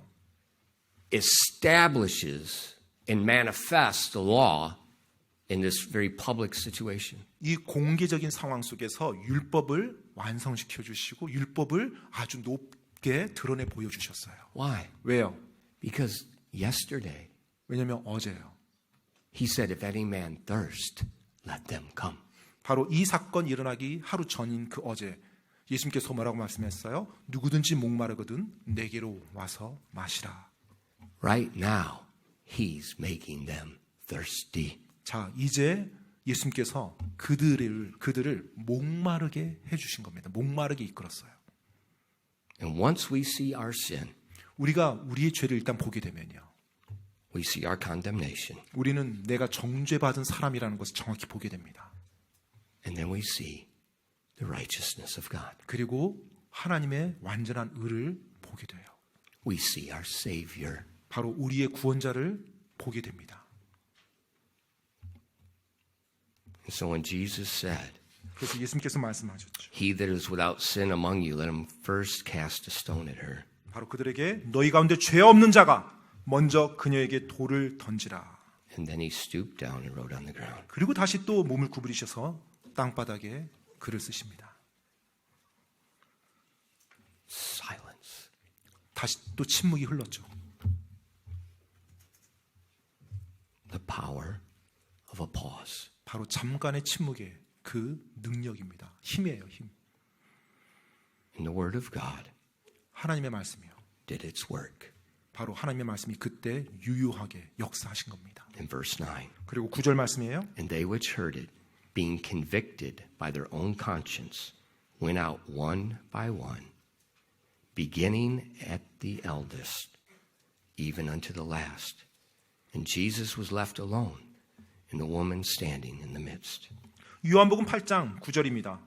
establishes and manifests the law in this very public situation. 이 공개적인 상황 속에서 율법을 완성시켜 주시고 율법을 아주 높게 드러내 보여주셨어요. Why? 왜요? Because yesterday 왜냐하면 어제요, He said, if any man thirst, let them come. 바로 이 사건이 일어나기 하루 전인 그 어제 예수님께서 뭐라고 말씀했어요? 누구든지 목마르거든 내게로 와서 마시라. Right now, He's making them thirsty. 자, 이제 예수님께서 그들을 목마르게 해주신 겁니다. 목마르게 이끌었어요. And once we see our sin, 우리가 우리의 죄를 일단 보게 되면요, we see our condemnation. 우리는 내가 정죄받은 사람이라는 것을 정확히 보게 됩니다. And then we see the righteousness of God. 그리고 하나님의 완전한 의를 보게 돼요. We see our Savior. 바로 우리의 구원자를 보게 됩니다. And so when Jesus said, 그래서 예수님께서 말씀하셨죠. He that is without sin among you, let him first cast a stone at her. 바로 그들에게 너희 가운데 죄 없는 자가 먼저 그녀에게 돌을 던지라. And then he stooped down and wrote on the ground. 그리고 다시 또 몸을 구부리셔서 땅바닥에 글을 쓰십니다. Silence. 다시 또 침묵이 흘렀죠. The power of a pause. 바로 잠깐의 침묵의 그 능력입니다. 힘이에요, 힘. And the word of God 하나님의 말씀이요. did its work. 바로 하나님의 말씀이 그때 유효하게 역사하신 겁니다. In verse 9. 그리고 9절 말씀이에요. And they which heard it, being convicted by their own conscience, went out one by one, beginning at the eldest, even unto the last. And Jesus was left alone, and the woman standing in the midst. 요한복음 8장 9절입니다.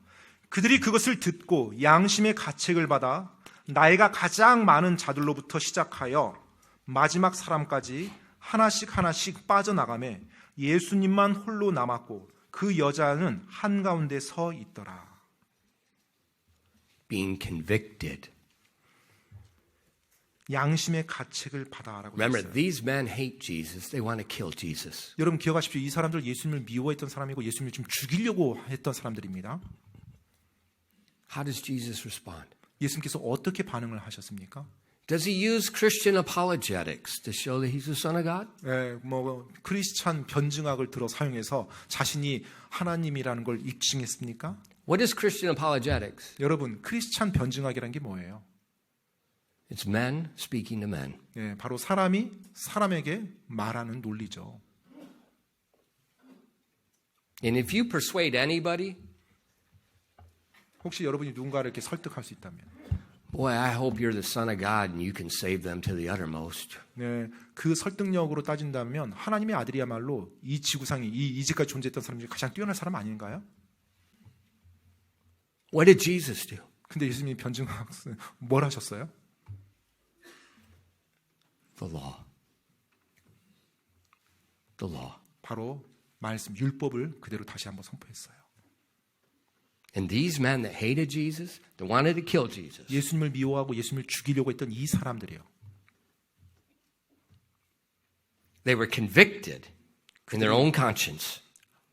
그들이 그것을 듣고 양심의 가책을 받아 나이가 가장 많은 자들로부터 시작하여 마지막 사람까지 하나씩 하나씩 빠져나가매 예수님만 홀로 남았고 그 여자는 한가운데 서 있더라. Being convicted. 양심의 가책을 받아라고 Remember, 했어요. these men hate Jesus. They want to kill Jesus. 여러분 기억하십시오. 이 사람들 예수님을 미워했던 사람이고 예수님을 좀 죽이려고 했던 사람들입니다. How does Jesus respond? 예수님께서 어떻게 반응을 하셨습니까? Does he use Christian apologetics to show that he's the Son of God? 크리스찬 변증학을 들어 사용해서 자신이 하나님이라는 걸 입증했습니까? What is Christian apologetics? 여러분 크리스찬 변증학이라는 게 뭐예요? It's men speaking to men. 바로 사람이 사람에게 말하는 논리죠. And if you persuade anybody, 혹시 여러분이 누군가를 이렇게 설득할 수 있다면, boy, I hope you're the Son of God and you can save them to the uttermost. 그 설득력으로 따진다면 하나님의 아들이야말로 이 지구상에 이제까지 존재했던 사람 중에 가장 뛰어난 사람 아닌가요? What did Jesus do? 근데 예수님이 변증학 뭘 하셨어요? The law. The law. 바로 말씀 율법을 그대로 다시 한번 선포했어요. And these men that hated Jesus, that wanted to kill Jesus, 예수님을 미워하고 예수님을 죽이려고 했던 이 사람들이요. they were convicted in their own conscience.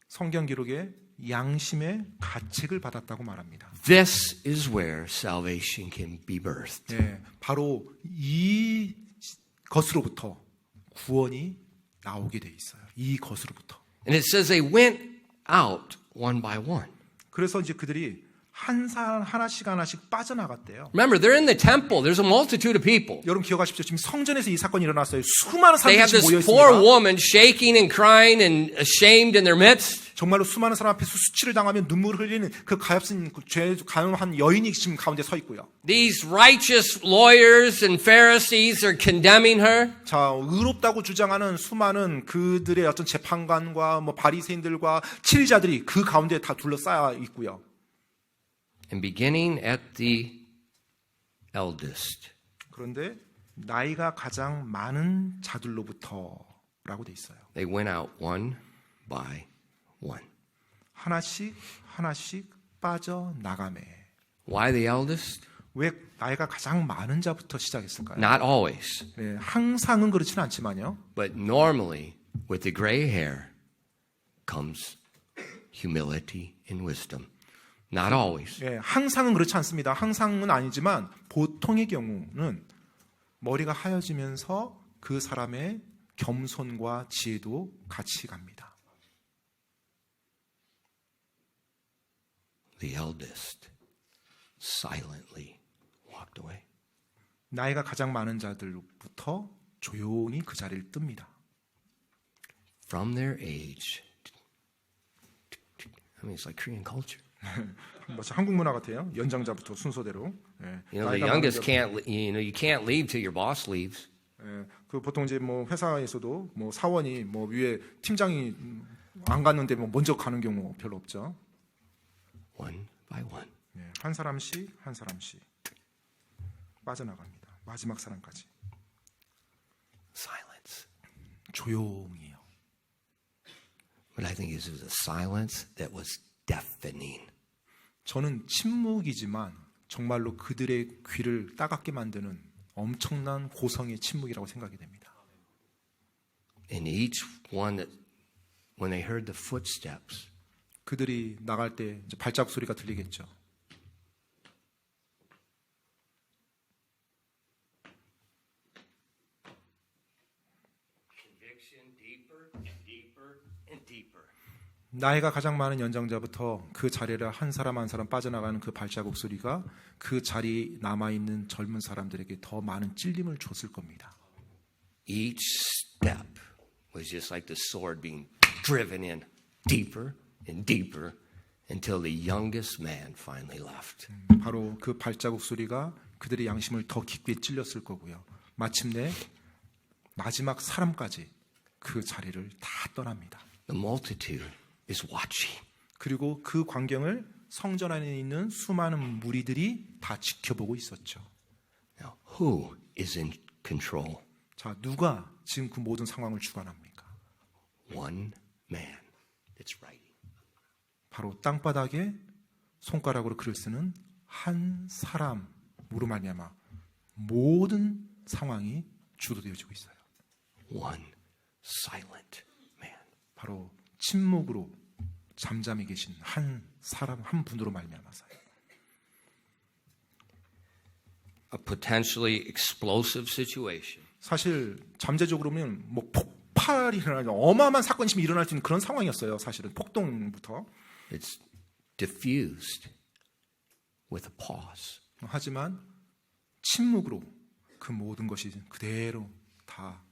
성경 기록에 양심의 가책을 받았다고 말합니다. This is where salvation can be birthed. 바로 이 것으로부터 구원이 나오게 돼 있어요. 이 것으로부터. And it says they went out one by one. 그래서 이제 그들이 한 사람 하나씩 빠져나갔대요. Remember, they're in the temple. There's a multitude of people. 여러분 기억하십시오. 지금 성전에서 이 사건이 일어났어요. 수많은 They have 사람들이 지금 모여 this poor 있습니다. woman shaking and crying and ashamed in their midst. 정말로 수많은 사람 앞에서 수치를 당하며 눈물을 흘리는 그 가엾은 죄 가늠한 여인이 지금 가운데 서 있고요. These righteous lawyers and Pharisees are condemning her. 자, 의롭다고 주장하는 수많은 그들의 어떤 재판관과 바리새인들과 치리자들이 그 가운데 다 둘러싸여 있고요. And beginning at the eldest. 그런데 나이가 가장 많은 자들로부터라고 돼 있어요. They went out one by one. 하나씩 빠져나가매. Why the eldest? 왜 나이가 가장 많은 자부터 시작했을까요? Not always, 항상은 그렇지는 않지만요. but normally with the gray hair comes humility and wisdom. Not always. 항상은 그렇지 않습니다. 항상은 아니지만 보통의 경우는 머리가 하얘지면서 그 사람의 겸손과 지혜도 같이 갑니다. The eldest silently walked away. 나이가 가장 많은 자들부터 조용히 그 자리를 뜹니다. From their age. I mean, it's like Korean culture. 한국 문화 같아요. 연장자부터 순서대로. You know, the youngest you can't leave till your boss leaves. 그 보통 이제 회사에서도 사원이 위에 팀장이 안 갔는데 먼저 가는 경우 별로 없죠. One by one. 한 사람씩 빠져나갑니다. 마지막 사람까지. Silence. 조용히요. But I think this was a silence that was deafening. 저는 침묵이지만 정말로 그들의 귀를 따갑게 만드는 엄청난 고성의 침묵이라고 생각이 됩니다. And each one that, when they heard the footsteps, 그들이 나갈 때 이제 발자국 소리가 들리겠죠. conviction deeper and deeper and deeper. 나이가 가장 많은 연장자부터 그 자리를 한 사람 한 사람 빠져나가는 그 발자국 소리가 그 자리에 남아있는 젊은 사람들에게 더 많은 찔림을 줬을 겁니다. Each step was just like the sword being driven in deeper and deeper until the youngest man finally left. 바로 그 발자국 소리가 그들의 양심을 더 깊게 찔렸을 거고요. 마침내 마지막 사람까지 그 자리를 다 떠납니다. The multitude is watching. 그리고 그 광경을 성전 안에 있는 수많은 무리들이 다 지켜보고 있었죠. Now, who is in control? 자, 누가 지금 그 모든 상황을 주관합니까? One man that's writing. 바로 땅바닥에 손가락으로 글을 쓰는 한 사람으로 말미암아 모든 상황이 주도되어지고 있어요. One silent man. 바로 침묵으로 잠잠히 계신 한 사람 한 분으로 말미암아서요. A potentially explosive situation. 사실 잠재적으로 보면 뭐 폭발이 일어나는 어마어마한 사건이 지금 일어날 수 있는 그런 상황이었어요. 사실은 폭동부터. It's diffused with a pause. 하지만 침묵으로 그 모든 것이 그대로 다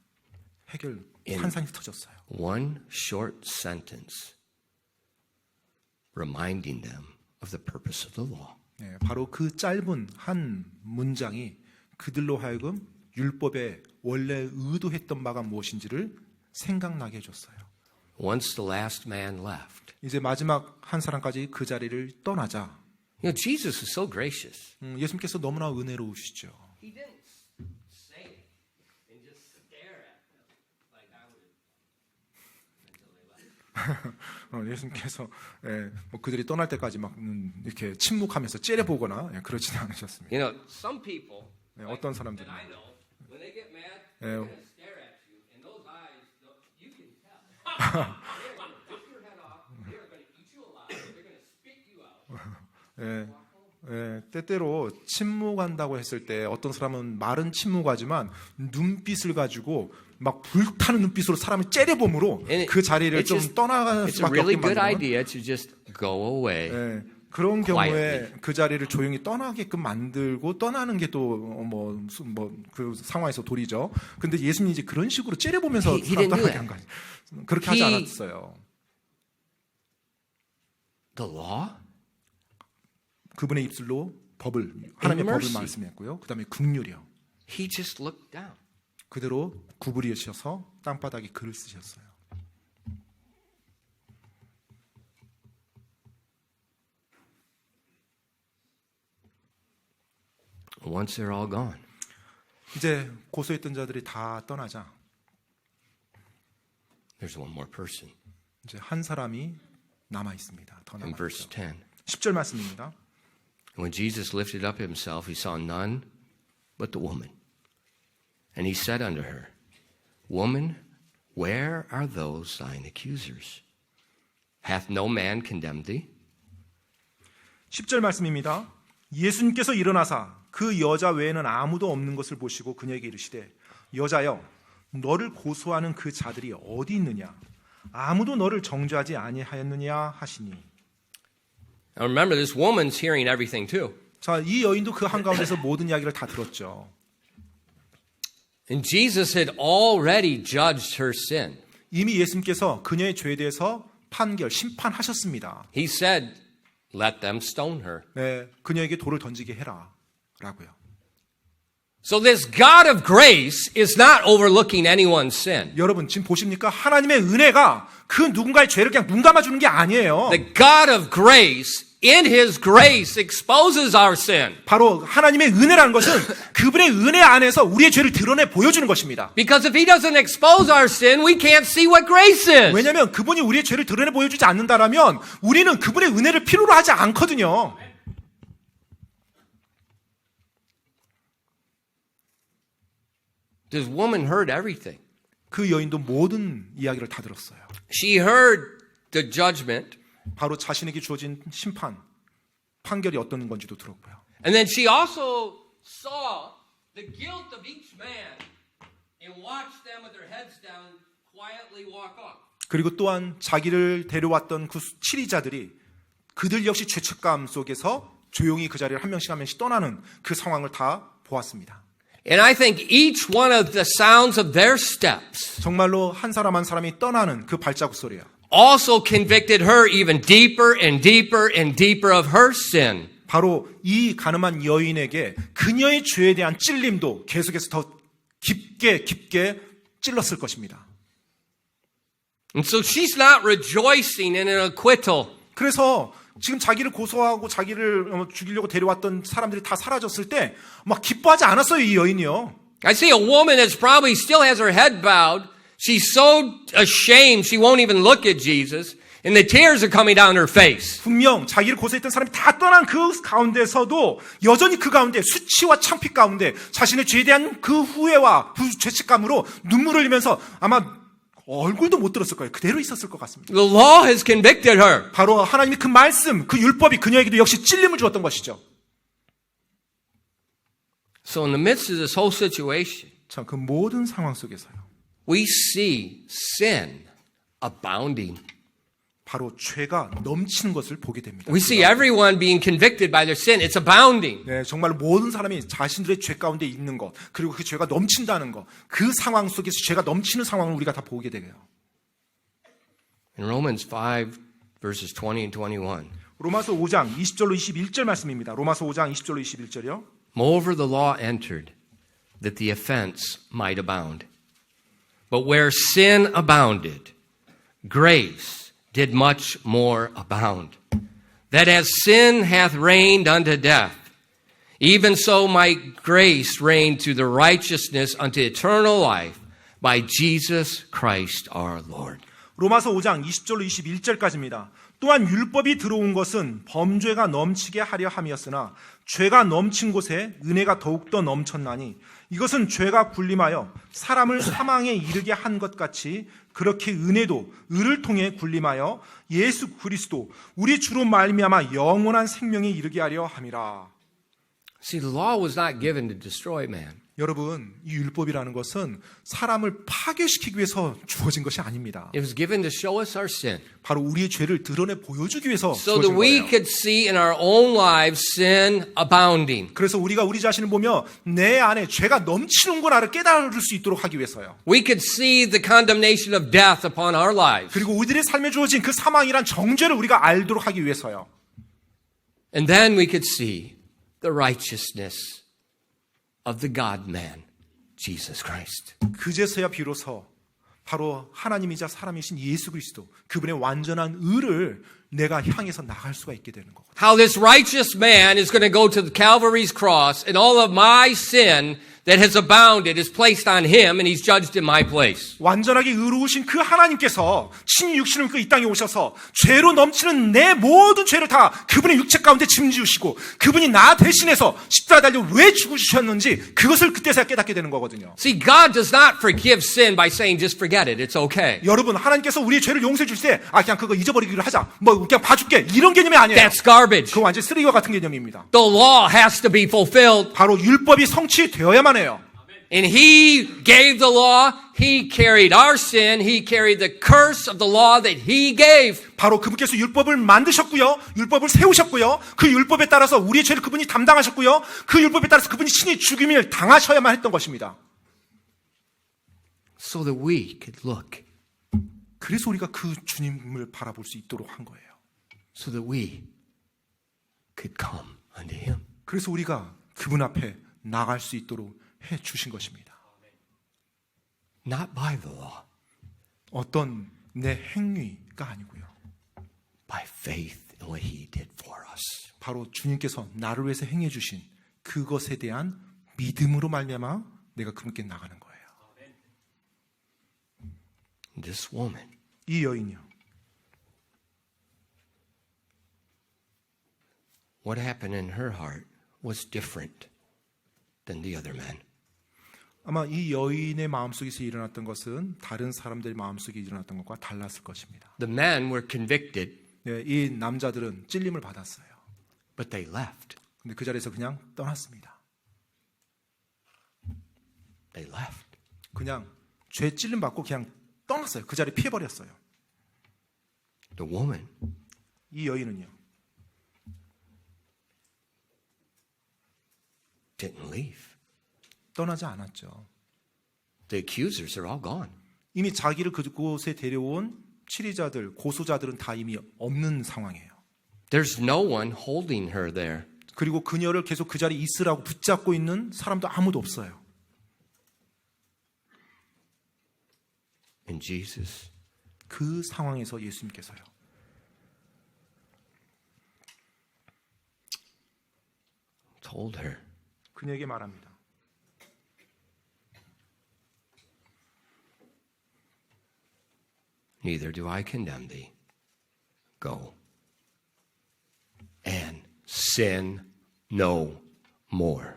해결 환상이 터졌어요. One short sentence reminding them of the purpose of the law. 네, 바로 그 짧은 한 문장이 그들로 하여금 율법의 원래 의도했던 바가 무엇인지를 생각나게 해줬어요. Once the last man left. 이제 마지막 한 사람까지 그 자리를 떠나자. You know, Jesus is so gracious. 예수님께서 너무나 은혜로우시죠. He didn't say it and just stare at them like I would until they left. 예수님께서 뭐 그들이 떠날 때까지 막 이렇게 침묵하면서 째려보거나 그러지는 않으셨습니다. You know, some people 어떤 사람들은 that I know, when they get mad, 예, they're going to stare at you, and those eyes, you can tell. They're going to rip your head off. They're going to eat you alive. They're going to spit you out. 때때로 침묵한다고 했을 때 어떤 사람은 말은 침묵하지만 눈빛을 가지고 막 불타는 눈빛으로 사람을 째려봄으로 그 자리를 좀 떠나갈 It's a 수밖에 really 없게 good 만드는 idea to just go away. 그런 경우에 quietly. 그 자리를 조용히 떠나게끔 만들고 떠나는 게 또 뭐 그 상황에서 도리죠. 근데 예수님이 이제 그런 식으로 째려보면서 He 사람 didn't do 떠나게 that. 한 거예요. 그렇게 하지 않았어요. The law? 그분의 입술로 하나님의 법을 mercy. 말씀했고요. 그다음에 긍휼이요. He just looked down. 그대로 구부리셔서 땅바닥에 글을 쓰셨어요. Once they're all gone, 이제 고소했던 자들이 다 떠나자 there's one more person. 이제 한 사람이 남아 있습니다. 더 In 남아 verse 있죠. 10. 10절 말씀입니다. When Jesus lifted up himself, he saw none but the woman. And he said unto her, Woman, where are those thine accusers? Hath no man condemned thee? 10절 말씀입니다. 예수님께서 일어나사 그 여자 외에는 아무도 없는 것을 보시고 그녀에게 이르시되 여자여 너를 고소하는 그 자들이 어디 있느냐 아무도 너를 정죄하지 아니하였느냐 하시니. Now remember, this woman's hearing everything too. 자, 이 여인도 그 한가운데서 모든 이야기를 다 들었죠. And Jesus had already judged her sin. 이미 예수님께서 그녀의 죄에 대해서 심판하셨습니다. He said, Let them stone her. 네, 그녀에게 돌을 던지게 해라 라고요. So this God of grace is not overlooking anyone's sin. 여러분 지금 보십니까? 하나님의 은혜가 그 누군가의 죄를 그냥 눈 감아주는 게 아니에요. The God of grace, in His grace, exposes our sin. 바로 하나님의 은혜라는 것은 그분의 은혜 안에서 우리의 죄를 드러내 보여주는 것입니다. Because if He doesn't expose our sin, we can't see what grace is. 왜냐하면 그분이 우리의 죄를 드러내 보여주지 않는다라면 우리는 그분의 은혜를 필요로 하지 않거든요. This woman heard everything. 그 여인도 모든 이야기를 다 들었어요. She heard the judgment, 바로 자신에게 주어진 심판, 판결이 어떤 건지도 들었고요. and then she also saw the guilt of each man and watched them with their heads down quietly walk off. 그리고 또한 자기를 데려왔던 그 치리자들이 그들 역시 죄책감 속에서 조용히 그 자리를 한 명씩 한 명씩 떠나는 그 상황을 다 보았습니다. And I think each one of the sounds of their steps 정말로 한 사람 한 사람이 떠나는 그 발자국 소리야. also convicted her even deeper and deeper and deeper of her sin. 바로 이 가늠한 여인에게 그녀의 죄에 대한 찔림도 계속해서 더 깊게 찔렀을 것입니다. And so she's not rejoicing in an acquittal. 그래서 지금 자기를 고소하고 자기를 죽이려고 데려왔던 사람들이 다 사라졌을 때 막 기뻐하지 않았어요, 이 여인이요. I see a woman that probably still has her head bowed. She's so ashamed she won't even look at Jesus. And the tears are coming down her face. 분명 자기를 고소했던 사람이 다 떠난 그 가운데서도 여전히 그 가운데 수치와 창피 가운데 자신의 죄에 대한 그 후회와 그 죄책감으로 눈물을 흘리면서 아마 얼굴도 못 들었을 거예요. 그대로 있었을 것 같습니다. The law has convicted her. 바로 하나님의 그 말씀, 그 율법이 그녀에게도 역시 찔림을 주었던 것이죠. So in the midst of this whole situation, 자, 그 모든 상황 속에서요. we see sin abounding. 바로 죄가 넘치는 것을 보게 됩니다. We see everyone being convicted by their sin. It's abounding. 네, 정말 모든 사람이 자신들의 죄 가운데 있는 것, 그리고 그 죄가 넘친다는 것, 그 상황 속에서 죄가 넘치는 상황을 우리가 다 보게 돼요. In Romans 5, verses 20 and 21. 로마서 5장 20절로 21절 말씀입니다. 로마서 5장 20절로 21절이요. Moreover, the law entered, that the offense might abound. But where sin abounded, grace did much more abound. That as sin hath reigned unto death, even so might grace reign to the righteousness unto eternal life by Jesus Christ our Lord. 로마서 5장 20절로 21절까지입니다. 또한 율법이 들어온 것은 범죄가 넘치게 하려 함이었으나 죄가 넘친 곳에 은혜가 더욱더 넘쳤나니 이것은 죄가 군림하여 사람을 사망에 이르게 한 것 같이 그렇게 은혜도 의를 통해 군림하여 예수 그리스도 우리 주로 말미암아 영원한 생명에 이르게 하려 함이라. See, the law was not given to destroy man. 여러분, 이 율법이라는 것은 사람을 파괴시키기 위해서 주어진 것이 아닙니다. It was given to show us our sin. 바로 우리의 죄를 드러내 보여주기 위해서 So 주어진 that we 거예요. could see in our own lives sin abounding. 그래서 우리가 우리 자신을 보며 내 안에 죄가 넘치는구나를 깨달을 수 있도록 하기 위해서요. We could see the condemnation of death upon our lives. 그리고 우리들의 삶에 주어진 그 사망이란 정죄를 우리가 알도록 하기 위해서요. And then we could see the righteousness of the God-man, Jesus Christ. 그제서야 비로소 바로 하나님이자 사람이신 예수 그리스도 그분의 완전한 의를 내가 향해서 나갈 수가 있게 되는 거거든요. How this righteous man is going to go to the Calvary's cross and all of my sin that has abounded is placed on him and he's judged in my place. 완전하게 의로우신 그 하나님께서 친히 육신을 입고 이 땅에 오셔서 죄로 넘치는 내 모든 죄를 다 그분의 육체 가운데 짐지우시고 그분이 나 대신해서 십자가 달려 왜 죽으셨는지 그것을 그때서야 깨닫게 되는 거거든요. See, God does not forgive sin by saying just forget it. It's okay. 여러분, 하나님께서 우리의 죄를 용서해 줄 때 그냥 그거 잊어버리기로 하자. 그냥 봐줄게. 이런 개념이 아니에요. That's garbage. 그거 완전 쓰레기와 같은 개념입니다. The law has to be fulfilled. 바로 율법이 성취되어야만 해요. And he gave the law. He carried our sin. He carried the curse of the law that he gave. 바로 그분께서 율법을 만드셨고요. 율법을 세우셨고요. 그 율법에 따라서 우리의 죄를 그분이 담당하셨고요. 그 율법에 따라서 그분이 친히 죽임을 당하셔야만 했던 것입니다. So that we could look. 그래서 우리가 그 주님을 바라볼 수 있도록 한 거예요. So that we could come unto him. 그래서 우리가 그분 앞에 나갈 수 있도록 해 주신 것입니다. Not by the law. 어떤 내 행위가 아니고요. By faith in what he did for us. 바로 주님께서 나를 위해서 행해 주신 그것에 대한 믿음으로 말미암아 내가 그분께 나가는 거예요. This woman. 이 여인이요. What happened in her heart was different than the other men. 아마 이 여인의 마음속에서 일어났던 것은 다른 사람들의 마음속에 일어났던 것과 달랐을 것입니다. The men were convicted, 네, 이 남자들은 찔림을 받았어요. but they left. 근데 그 자리에서 그냥 떠났습니다. They left. 그냥 죄 찔림 받고 그냥 떠났어요. 그 자리 피해버렸어요. The woman 이 여인은요. didn't leave. 떠나지 않았죠. The accusers are all gone. 이미 자기를 그곳에 데려온 치리자들, 고소자들은 다 이미 없는 상황이에요. There's no one holding her there. 그리고 그녀를 계속 그 자리에 있으라고 붙잡고 있는 사람도 아무도 없어요. And Jesus 그 상황에서 예수님께서요. told her, 그녀에게 말합니다. neither do I condemn thee. Go and sin no more.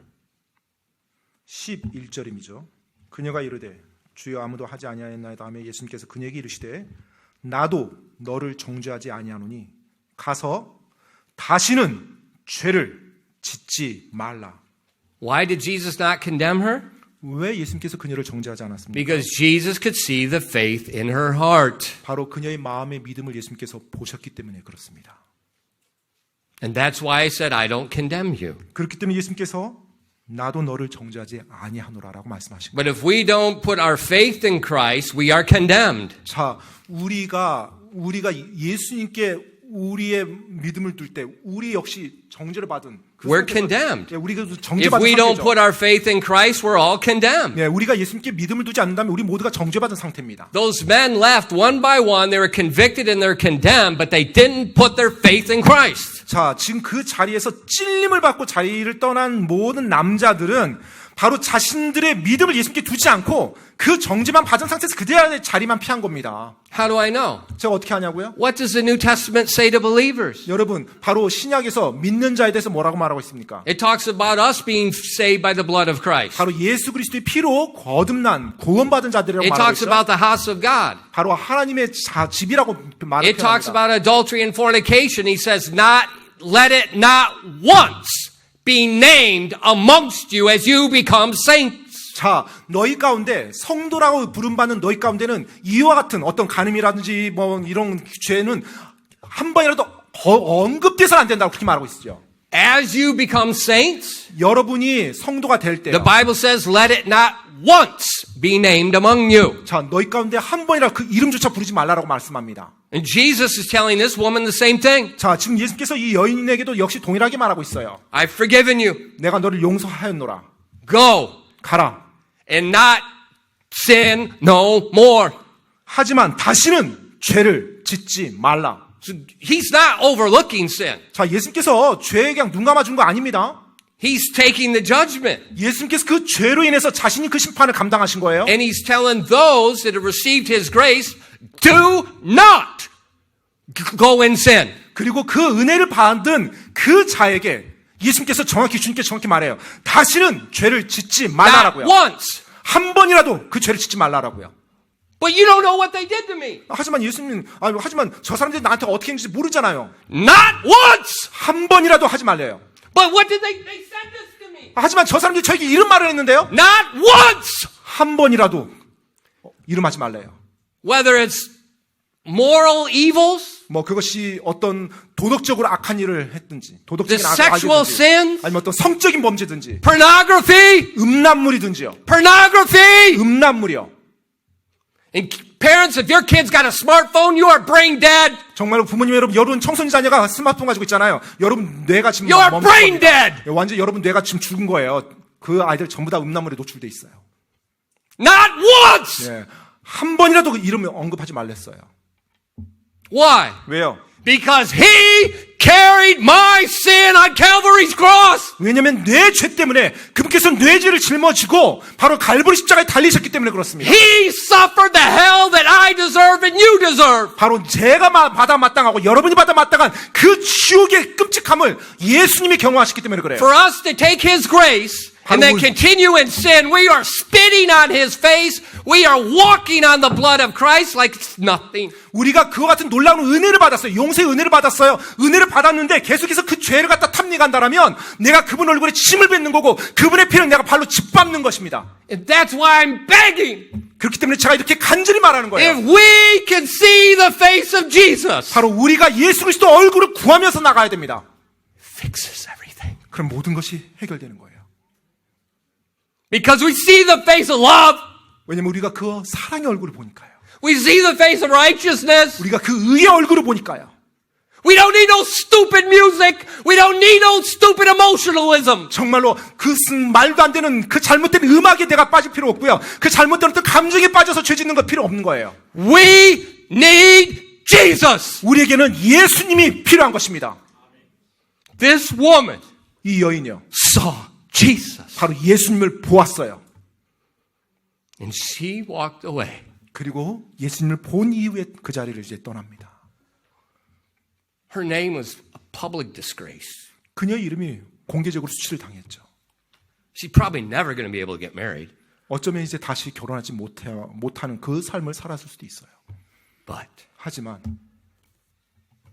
11절임이죠. 그녀가 이르되 주여 아무도 하지 아니하였나이다 하며 예수님께서 그녀에게 이르시되 나도 너를 정죄하지 아니하노니 가서 다시는 죄를 짓지 말라. Why did Jesus not condemn her? 왜 예수님께서 그녀를 정죄하지 않았습니까? Because Jesus could see the faith in her heart. 바로 그녀의 마음의 믿음을 예수님께서 보셨기 때문에 그렇습니다. And that's why I said, I don't condemn you. 그렇기 때문에 예수님께서 나도 너를 정죄하지 아니하노라라고 말씀하신 거예요. But if we don't put our faith in Christ, we are condemned. 자, 우리가 예수님께 우리의 믿음을 둘 때 우리 역시 정죄를 받은 그 We're 상태에서, condemned. 예, 우리가 If 정죄받은 we don't 상태죠. put our faith in Christ, we're all condemned. 네, 우리가 예수님께 믿음을 두지 않는다면 우리 모두가 정죄받은 상태입니다. Those men left one by one. They were convicted and they're condemned, but they didn't put their faith in Christ. 자, 지금 그 자리에서 찔림을 받고 자리를 떠난 모든 남자들은 바로 자신들의 믿음을 예수님께 두지 않고 그 정죄만 받은 상태에서 그들의 자리만 피한 겁니다. How do I know? 제가 어떻게 하냐고요? What does the New Testament say to believers? 여러분, 바로 신약에서 믿는 자에 대해서 뭐라고 말하고 있습니까? It talks about us being saved by the blood of Christ. 바로 예수 그리스도의 피로 거듭난 구원받은 자들이라고 It 말하고 talks 있죠. about the house of God. 바로 하나님의 집이라고 말을 It talks 표현합니다. about adultery and fornication. He says, let it not once be named amongst you as you become saints. 자, 너희 가운데 성도라고 부름받는 너희 가운데는 이와 같은 어떤 간음이라든지 뭐 이런 죄는 한 번이라도 언급돼서는 안 된다고 그렇게 말하고 있죠. As you become saints, 여러분이 성도가 될 때요. the Bible says, let it not once be named among you. 자, 너희 가운데 한 번이라도 그 이름조차 부르지 말라라고 말씀합니다. And Jesus is telling this woman the same thing. 자, 지금 예수님께서 이 여인에게도 역시 동일하게 말하고 있어요. I've forgiven you. 내가 너를 용서하였노라. Go 가라. and not sin no more. 하지만 다시는 죄를 짓지 말라. So he's not overlooking sin. 자, 예수님께서 죄에 그냥 눈 감아준 거 아닙니다. He's taking the judgment. 예수님께서 그 죄로 인해서 자신이 그 심판을 감당하신 거예요. And he's telling those that have received his grace, do not go in sin. 그리고 그 은혜를 받은 그 자에게 예수님께서 주님께서 정확히 말해요. 다시는 죄를 짓지 Not 말라라고요. once. 한 번이라도 그 죄를 짓지 말라라고요. But you don't know what they did to me. 하지만 하지만 저 사람들이 나한테 어떻게 했는지 모르잖아요. Not once. 한 번이라도 하지 말래요. But what did they said this to me? 하지만 저 사람들이 저에게 이런 말을 했는데요. Not once. 한 번이라도 이름하지 말래요. Whether it's moral evils, 뭐 그것이 어떤 도덕적으로 악한 일을 했든지, the 도덕적인 sexual 악이든지, sin, 아니면 어떤 성적인 범죄든지, pornography, 음란물이든지요. pornography. 음란물이요. And parents, if your kid's got a smartphone, you are brain dead. 정말로 부모님 여러분 청소년 자녀가 스마트폰 가지고 있잖아요. 여러분 뇌가 지금 You are 멈춘 brain 겁니다. dead. 완전 여러분 뇌가 지금 죽은 거예요. 그 아이들 전부 다 음란물에 노출돼 있어요. Not once. 예. 한 번이라도 그 이름을 언급하지 말랬어요. Why? 왜요? Because he carried my sin on Calvary's cross. 왜냐하면 내 죄 때문에 그분께서 내 죄를 짊어지고 바로 갈보리 십자가에 달리셨기 때문에 그렇습니다. He suffered the hell that I deserve and you deserve. 바로 제가 받아 마땅하고 여러분이 받아 마땅한 그 지옥의 끔찍함을 예수님이 경험하셨기 때문에 그래요. For us to take his grace and they continue in sin, we are spitting on his face. We are walking on the blood of Christ like it's nothing. 우리가 그와 같은 놀라운 은혜를 받았어요. 용서의 은혜를 받았어요. 은혜를 받았는데 계속해서 그 죄를 갖다 탐닉한다라면 내가 그분 얼굴에 침을 뱉는 거고 그분의 피를 내가 발로 짓밟는 것입니다. And that's why I'm begging. 그렇기 때문에 제가 이렇게 간절히 말하는 거예요. If we can see the face of Jesus, 바로 우리가 예수 그리스도 얼굴을 구하면서 나가야 됩니다. fixes everything. 그럼 모든 것이 해결되는 거예요. Because we see the face of love. 왜냐면 우리가 그 사랑의 얼굴을 보니까요. We see the face of righteousness. 우리가 그 의의 얼굴을 보니까요. We don't need no stupid music. We don't need no stupid emotionalism. 정말로 그 말도 안 되는 그 잘못된 음악에 내가 빠질 필요 없고요. 그 잘못된 어떤 감정에 빠져서 죄 짓는 거 필요 없는 거예요. We need Jesus. 우리에게는 예수님이 필요한 것입니다. This woman 이 여인이요. saw Jesus. 바로 예수님을 보았어요. And she walked away. 그리고 예수님을 본 이후에 그 자리를 이제 떠납니다. Her name was a public disgrace. 그녀의 이름이 공개적으로 수치를 당했죠. She's probably never going to be able to get married. 어쩌면 이제 다시 결혼하지 못하는 그 삶을 살았을 수도 있어요. But 하지만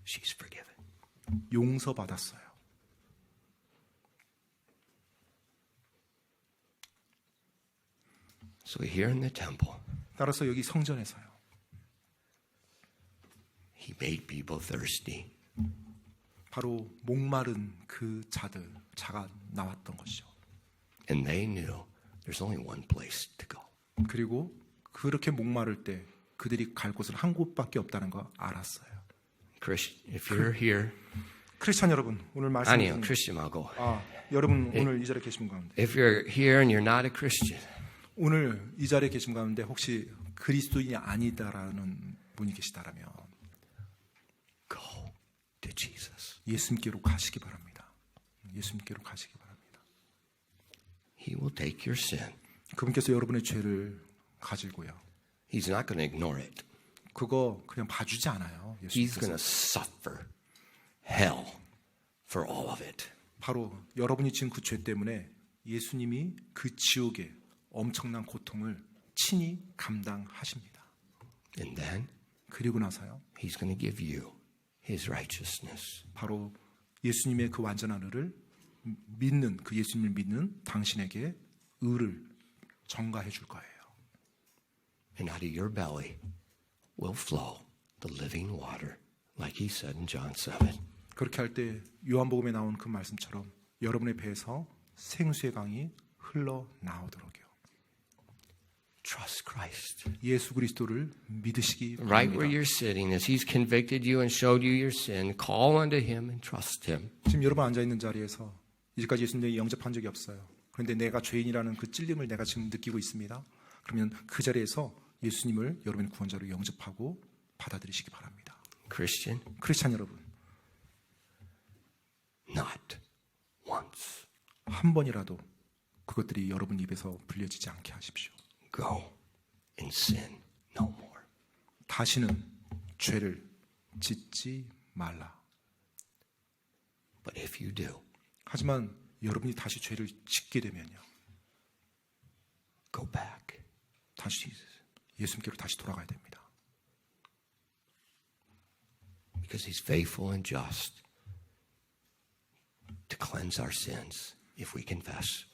she's forgiven. 용서받았어요. So here in the temple, 따라서 여기 성전에서요. he made people thirsty. 바로 목마른 그 자가 나왔던 것이죠. And they knew there's only one place to go. 그리고 그렇게 목마를 때 그들이 갈 곳은 한 곳밖에 없다는 거 알았어요. Christian, if you're here, 크리스찬 여러분, 오늘 말씀 아니요, 크리스천하고. 여러분 오늘 이 자리에 계신 가운데 If you're here and you're not a Christian, 오늘 이 자리에 계신 가운데 혹시 그리스도인이 아니다라는 분이 계시다라면 go to Jesus. 예수님께로 가시기 바랍니다. 예수님께로 가시기 바랍니다. He will take your sin. 그분께서 여러분의 죄를 가지고요. He's not going to ignore it. 그거 그냥 봐주지 않아요. He's going 예수님께서. to suffer hell for all of it. 바로 여러분이 지은 그 죄 때문에 예수님이 그 지옥의 엄청난 고통을 친히 감당하십니다. And then 그리고 나서요. he's going to give you his righteousness. 바로 예수님의 그 완전한 의를 믿는 그 예수님을 믿는 당신에게 의를 전가해 줄 거예요. And out of your belly will flow the living water, like he said in John 7. 그렇게 할 때 요한복음에 나온 그 말씀처럼 여러분의 배에서 생수의 강이 흘러나오도록요. Trust Christ. 예수 그리스도를 믿으시기 Right where 바랍니다. you're sitting, as he's convicted you and showed you your sin, call unto him and trust him. 지금 여러분 앉아있는 자리에서 이제까지 예수님에게 영접한 적이 없어요. 그런데 내가 죄인이라는 그 찔림을 내가 지금 느끼고 있습니다. 그러면 그 자리에서 예수님을 여러분의 구원자로 영접하고 받아들이시기 바랍니다. Christian, 크리스찬 여러분, not once. 한 번이라도 그것들이 여러분 입에서 불려지지 않게 하십시오. Go and sin no more. 다시는 죄를 짓지 말라. But if you do, 하지만 여러분이 다시 죄를 짓게 되면요. go back. 다시 예수님께로 다시 돌아가야 됩니다. Because he's faithful and just to cleanse our sins if we confess.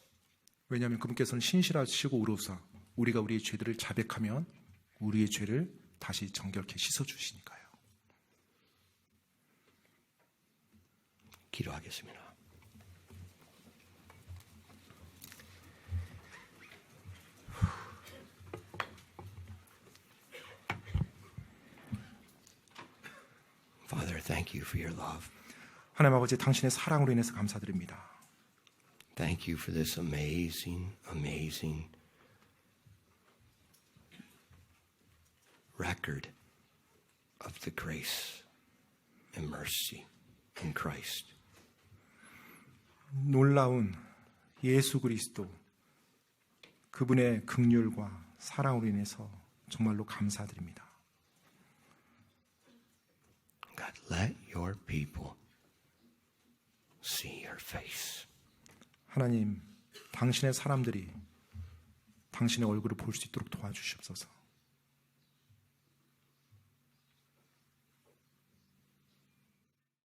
왜냐하면 그분께서는 신실하시고 의로우사 우리가 우리의 죄들을 자백하면 우리의 죄를 다시 정결케 씻어주시니까요. 기도하겠습니다. Father, thank you for your love. 하나님 아버지 당신의 사랑으로 인해서 감사드립니다. Thank you for this amazing, amazing record of the grace and mercy in Christ. 놀라운 예수 그리스도 그분의 긍휼과 사랑으로 인해서 정말로 감사드립니다. God, let your people see your face. 하나님, 당신의 사람들이 당신의 얼굴을 볼 수 있도록 도와주시옵소서.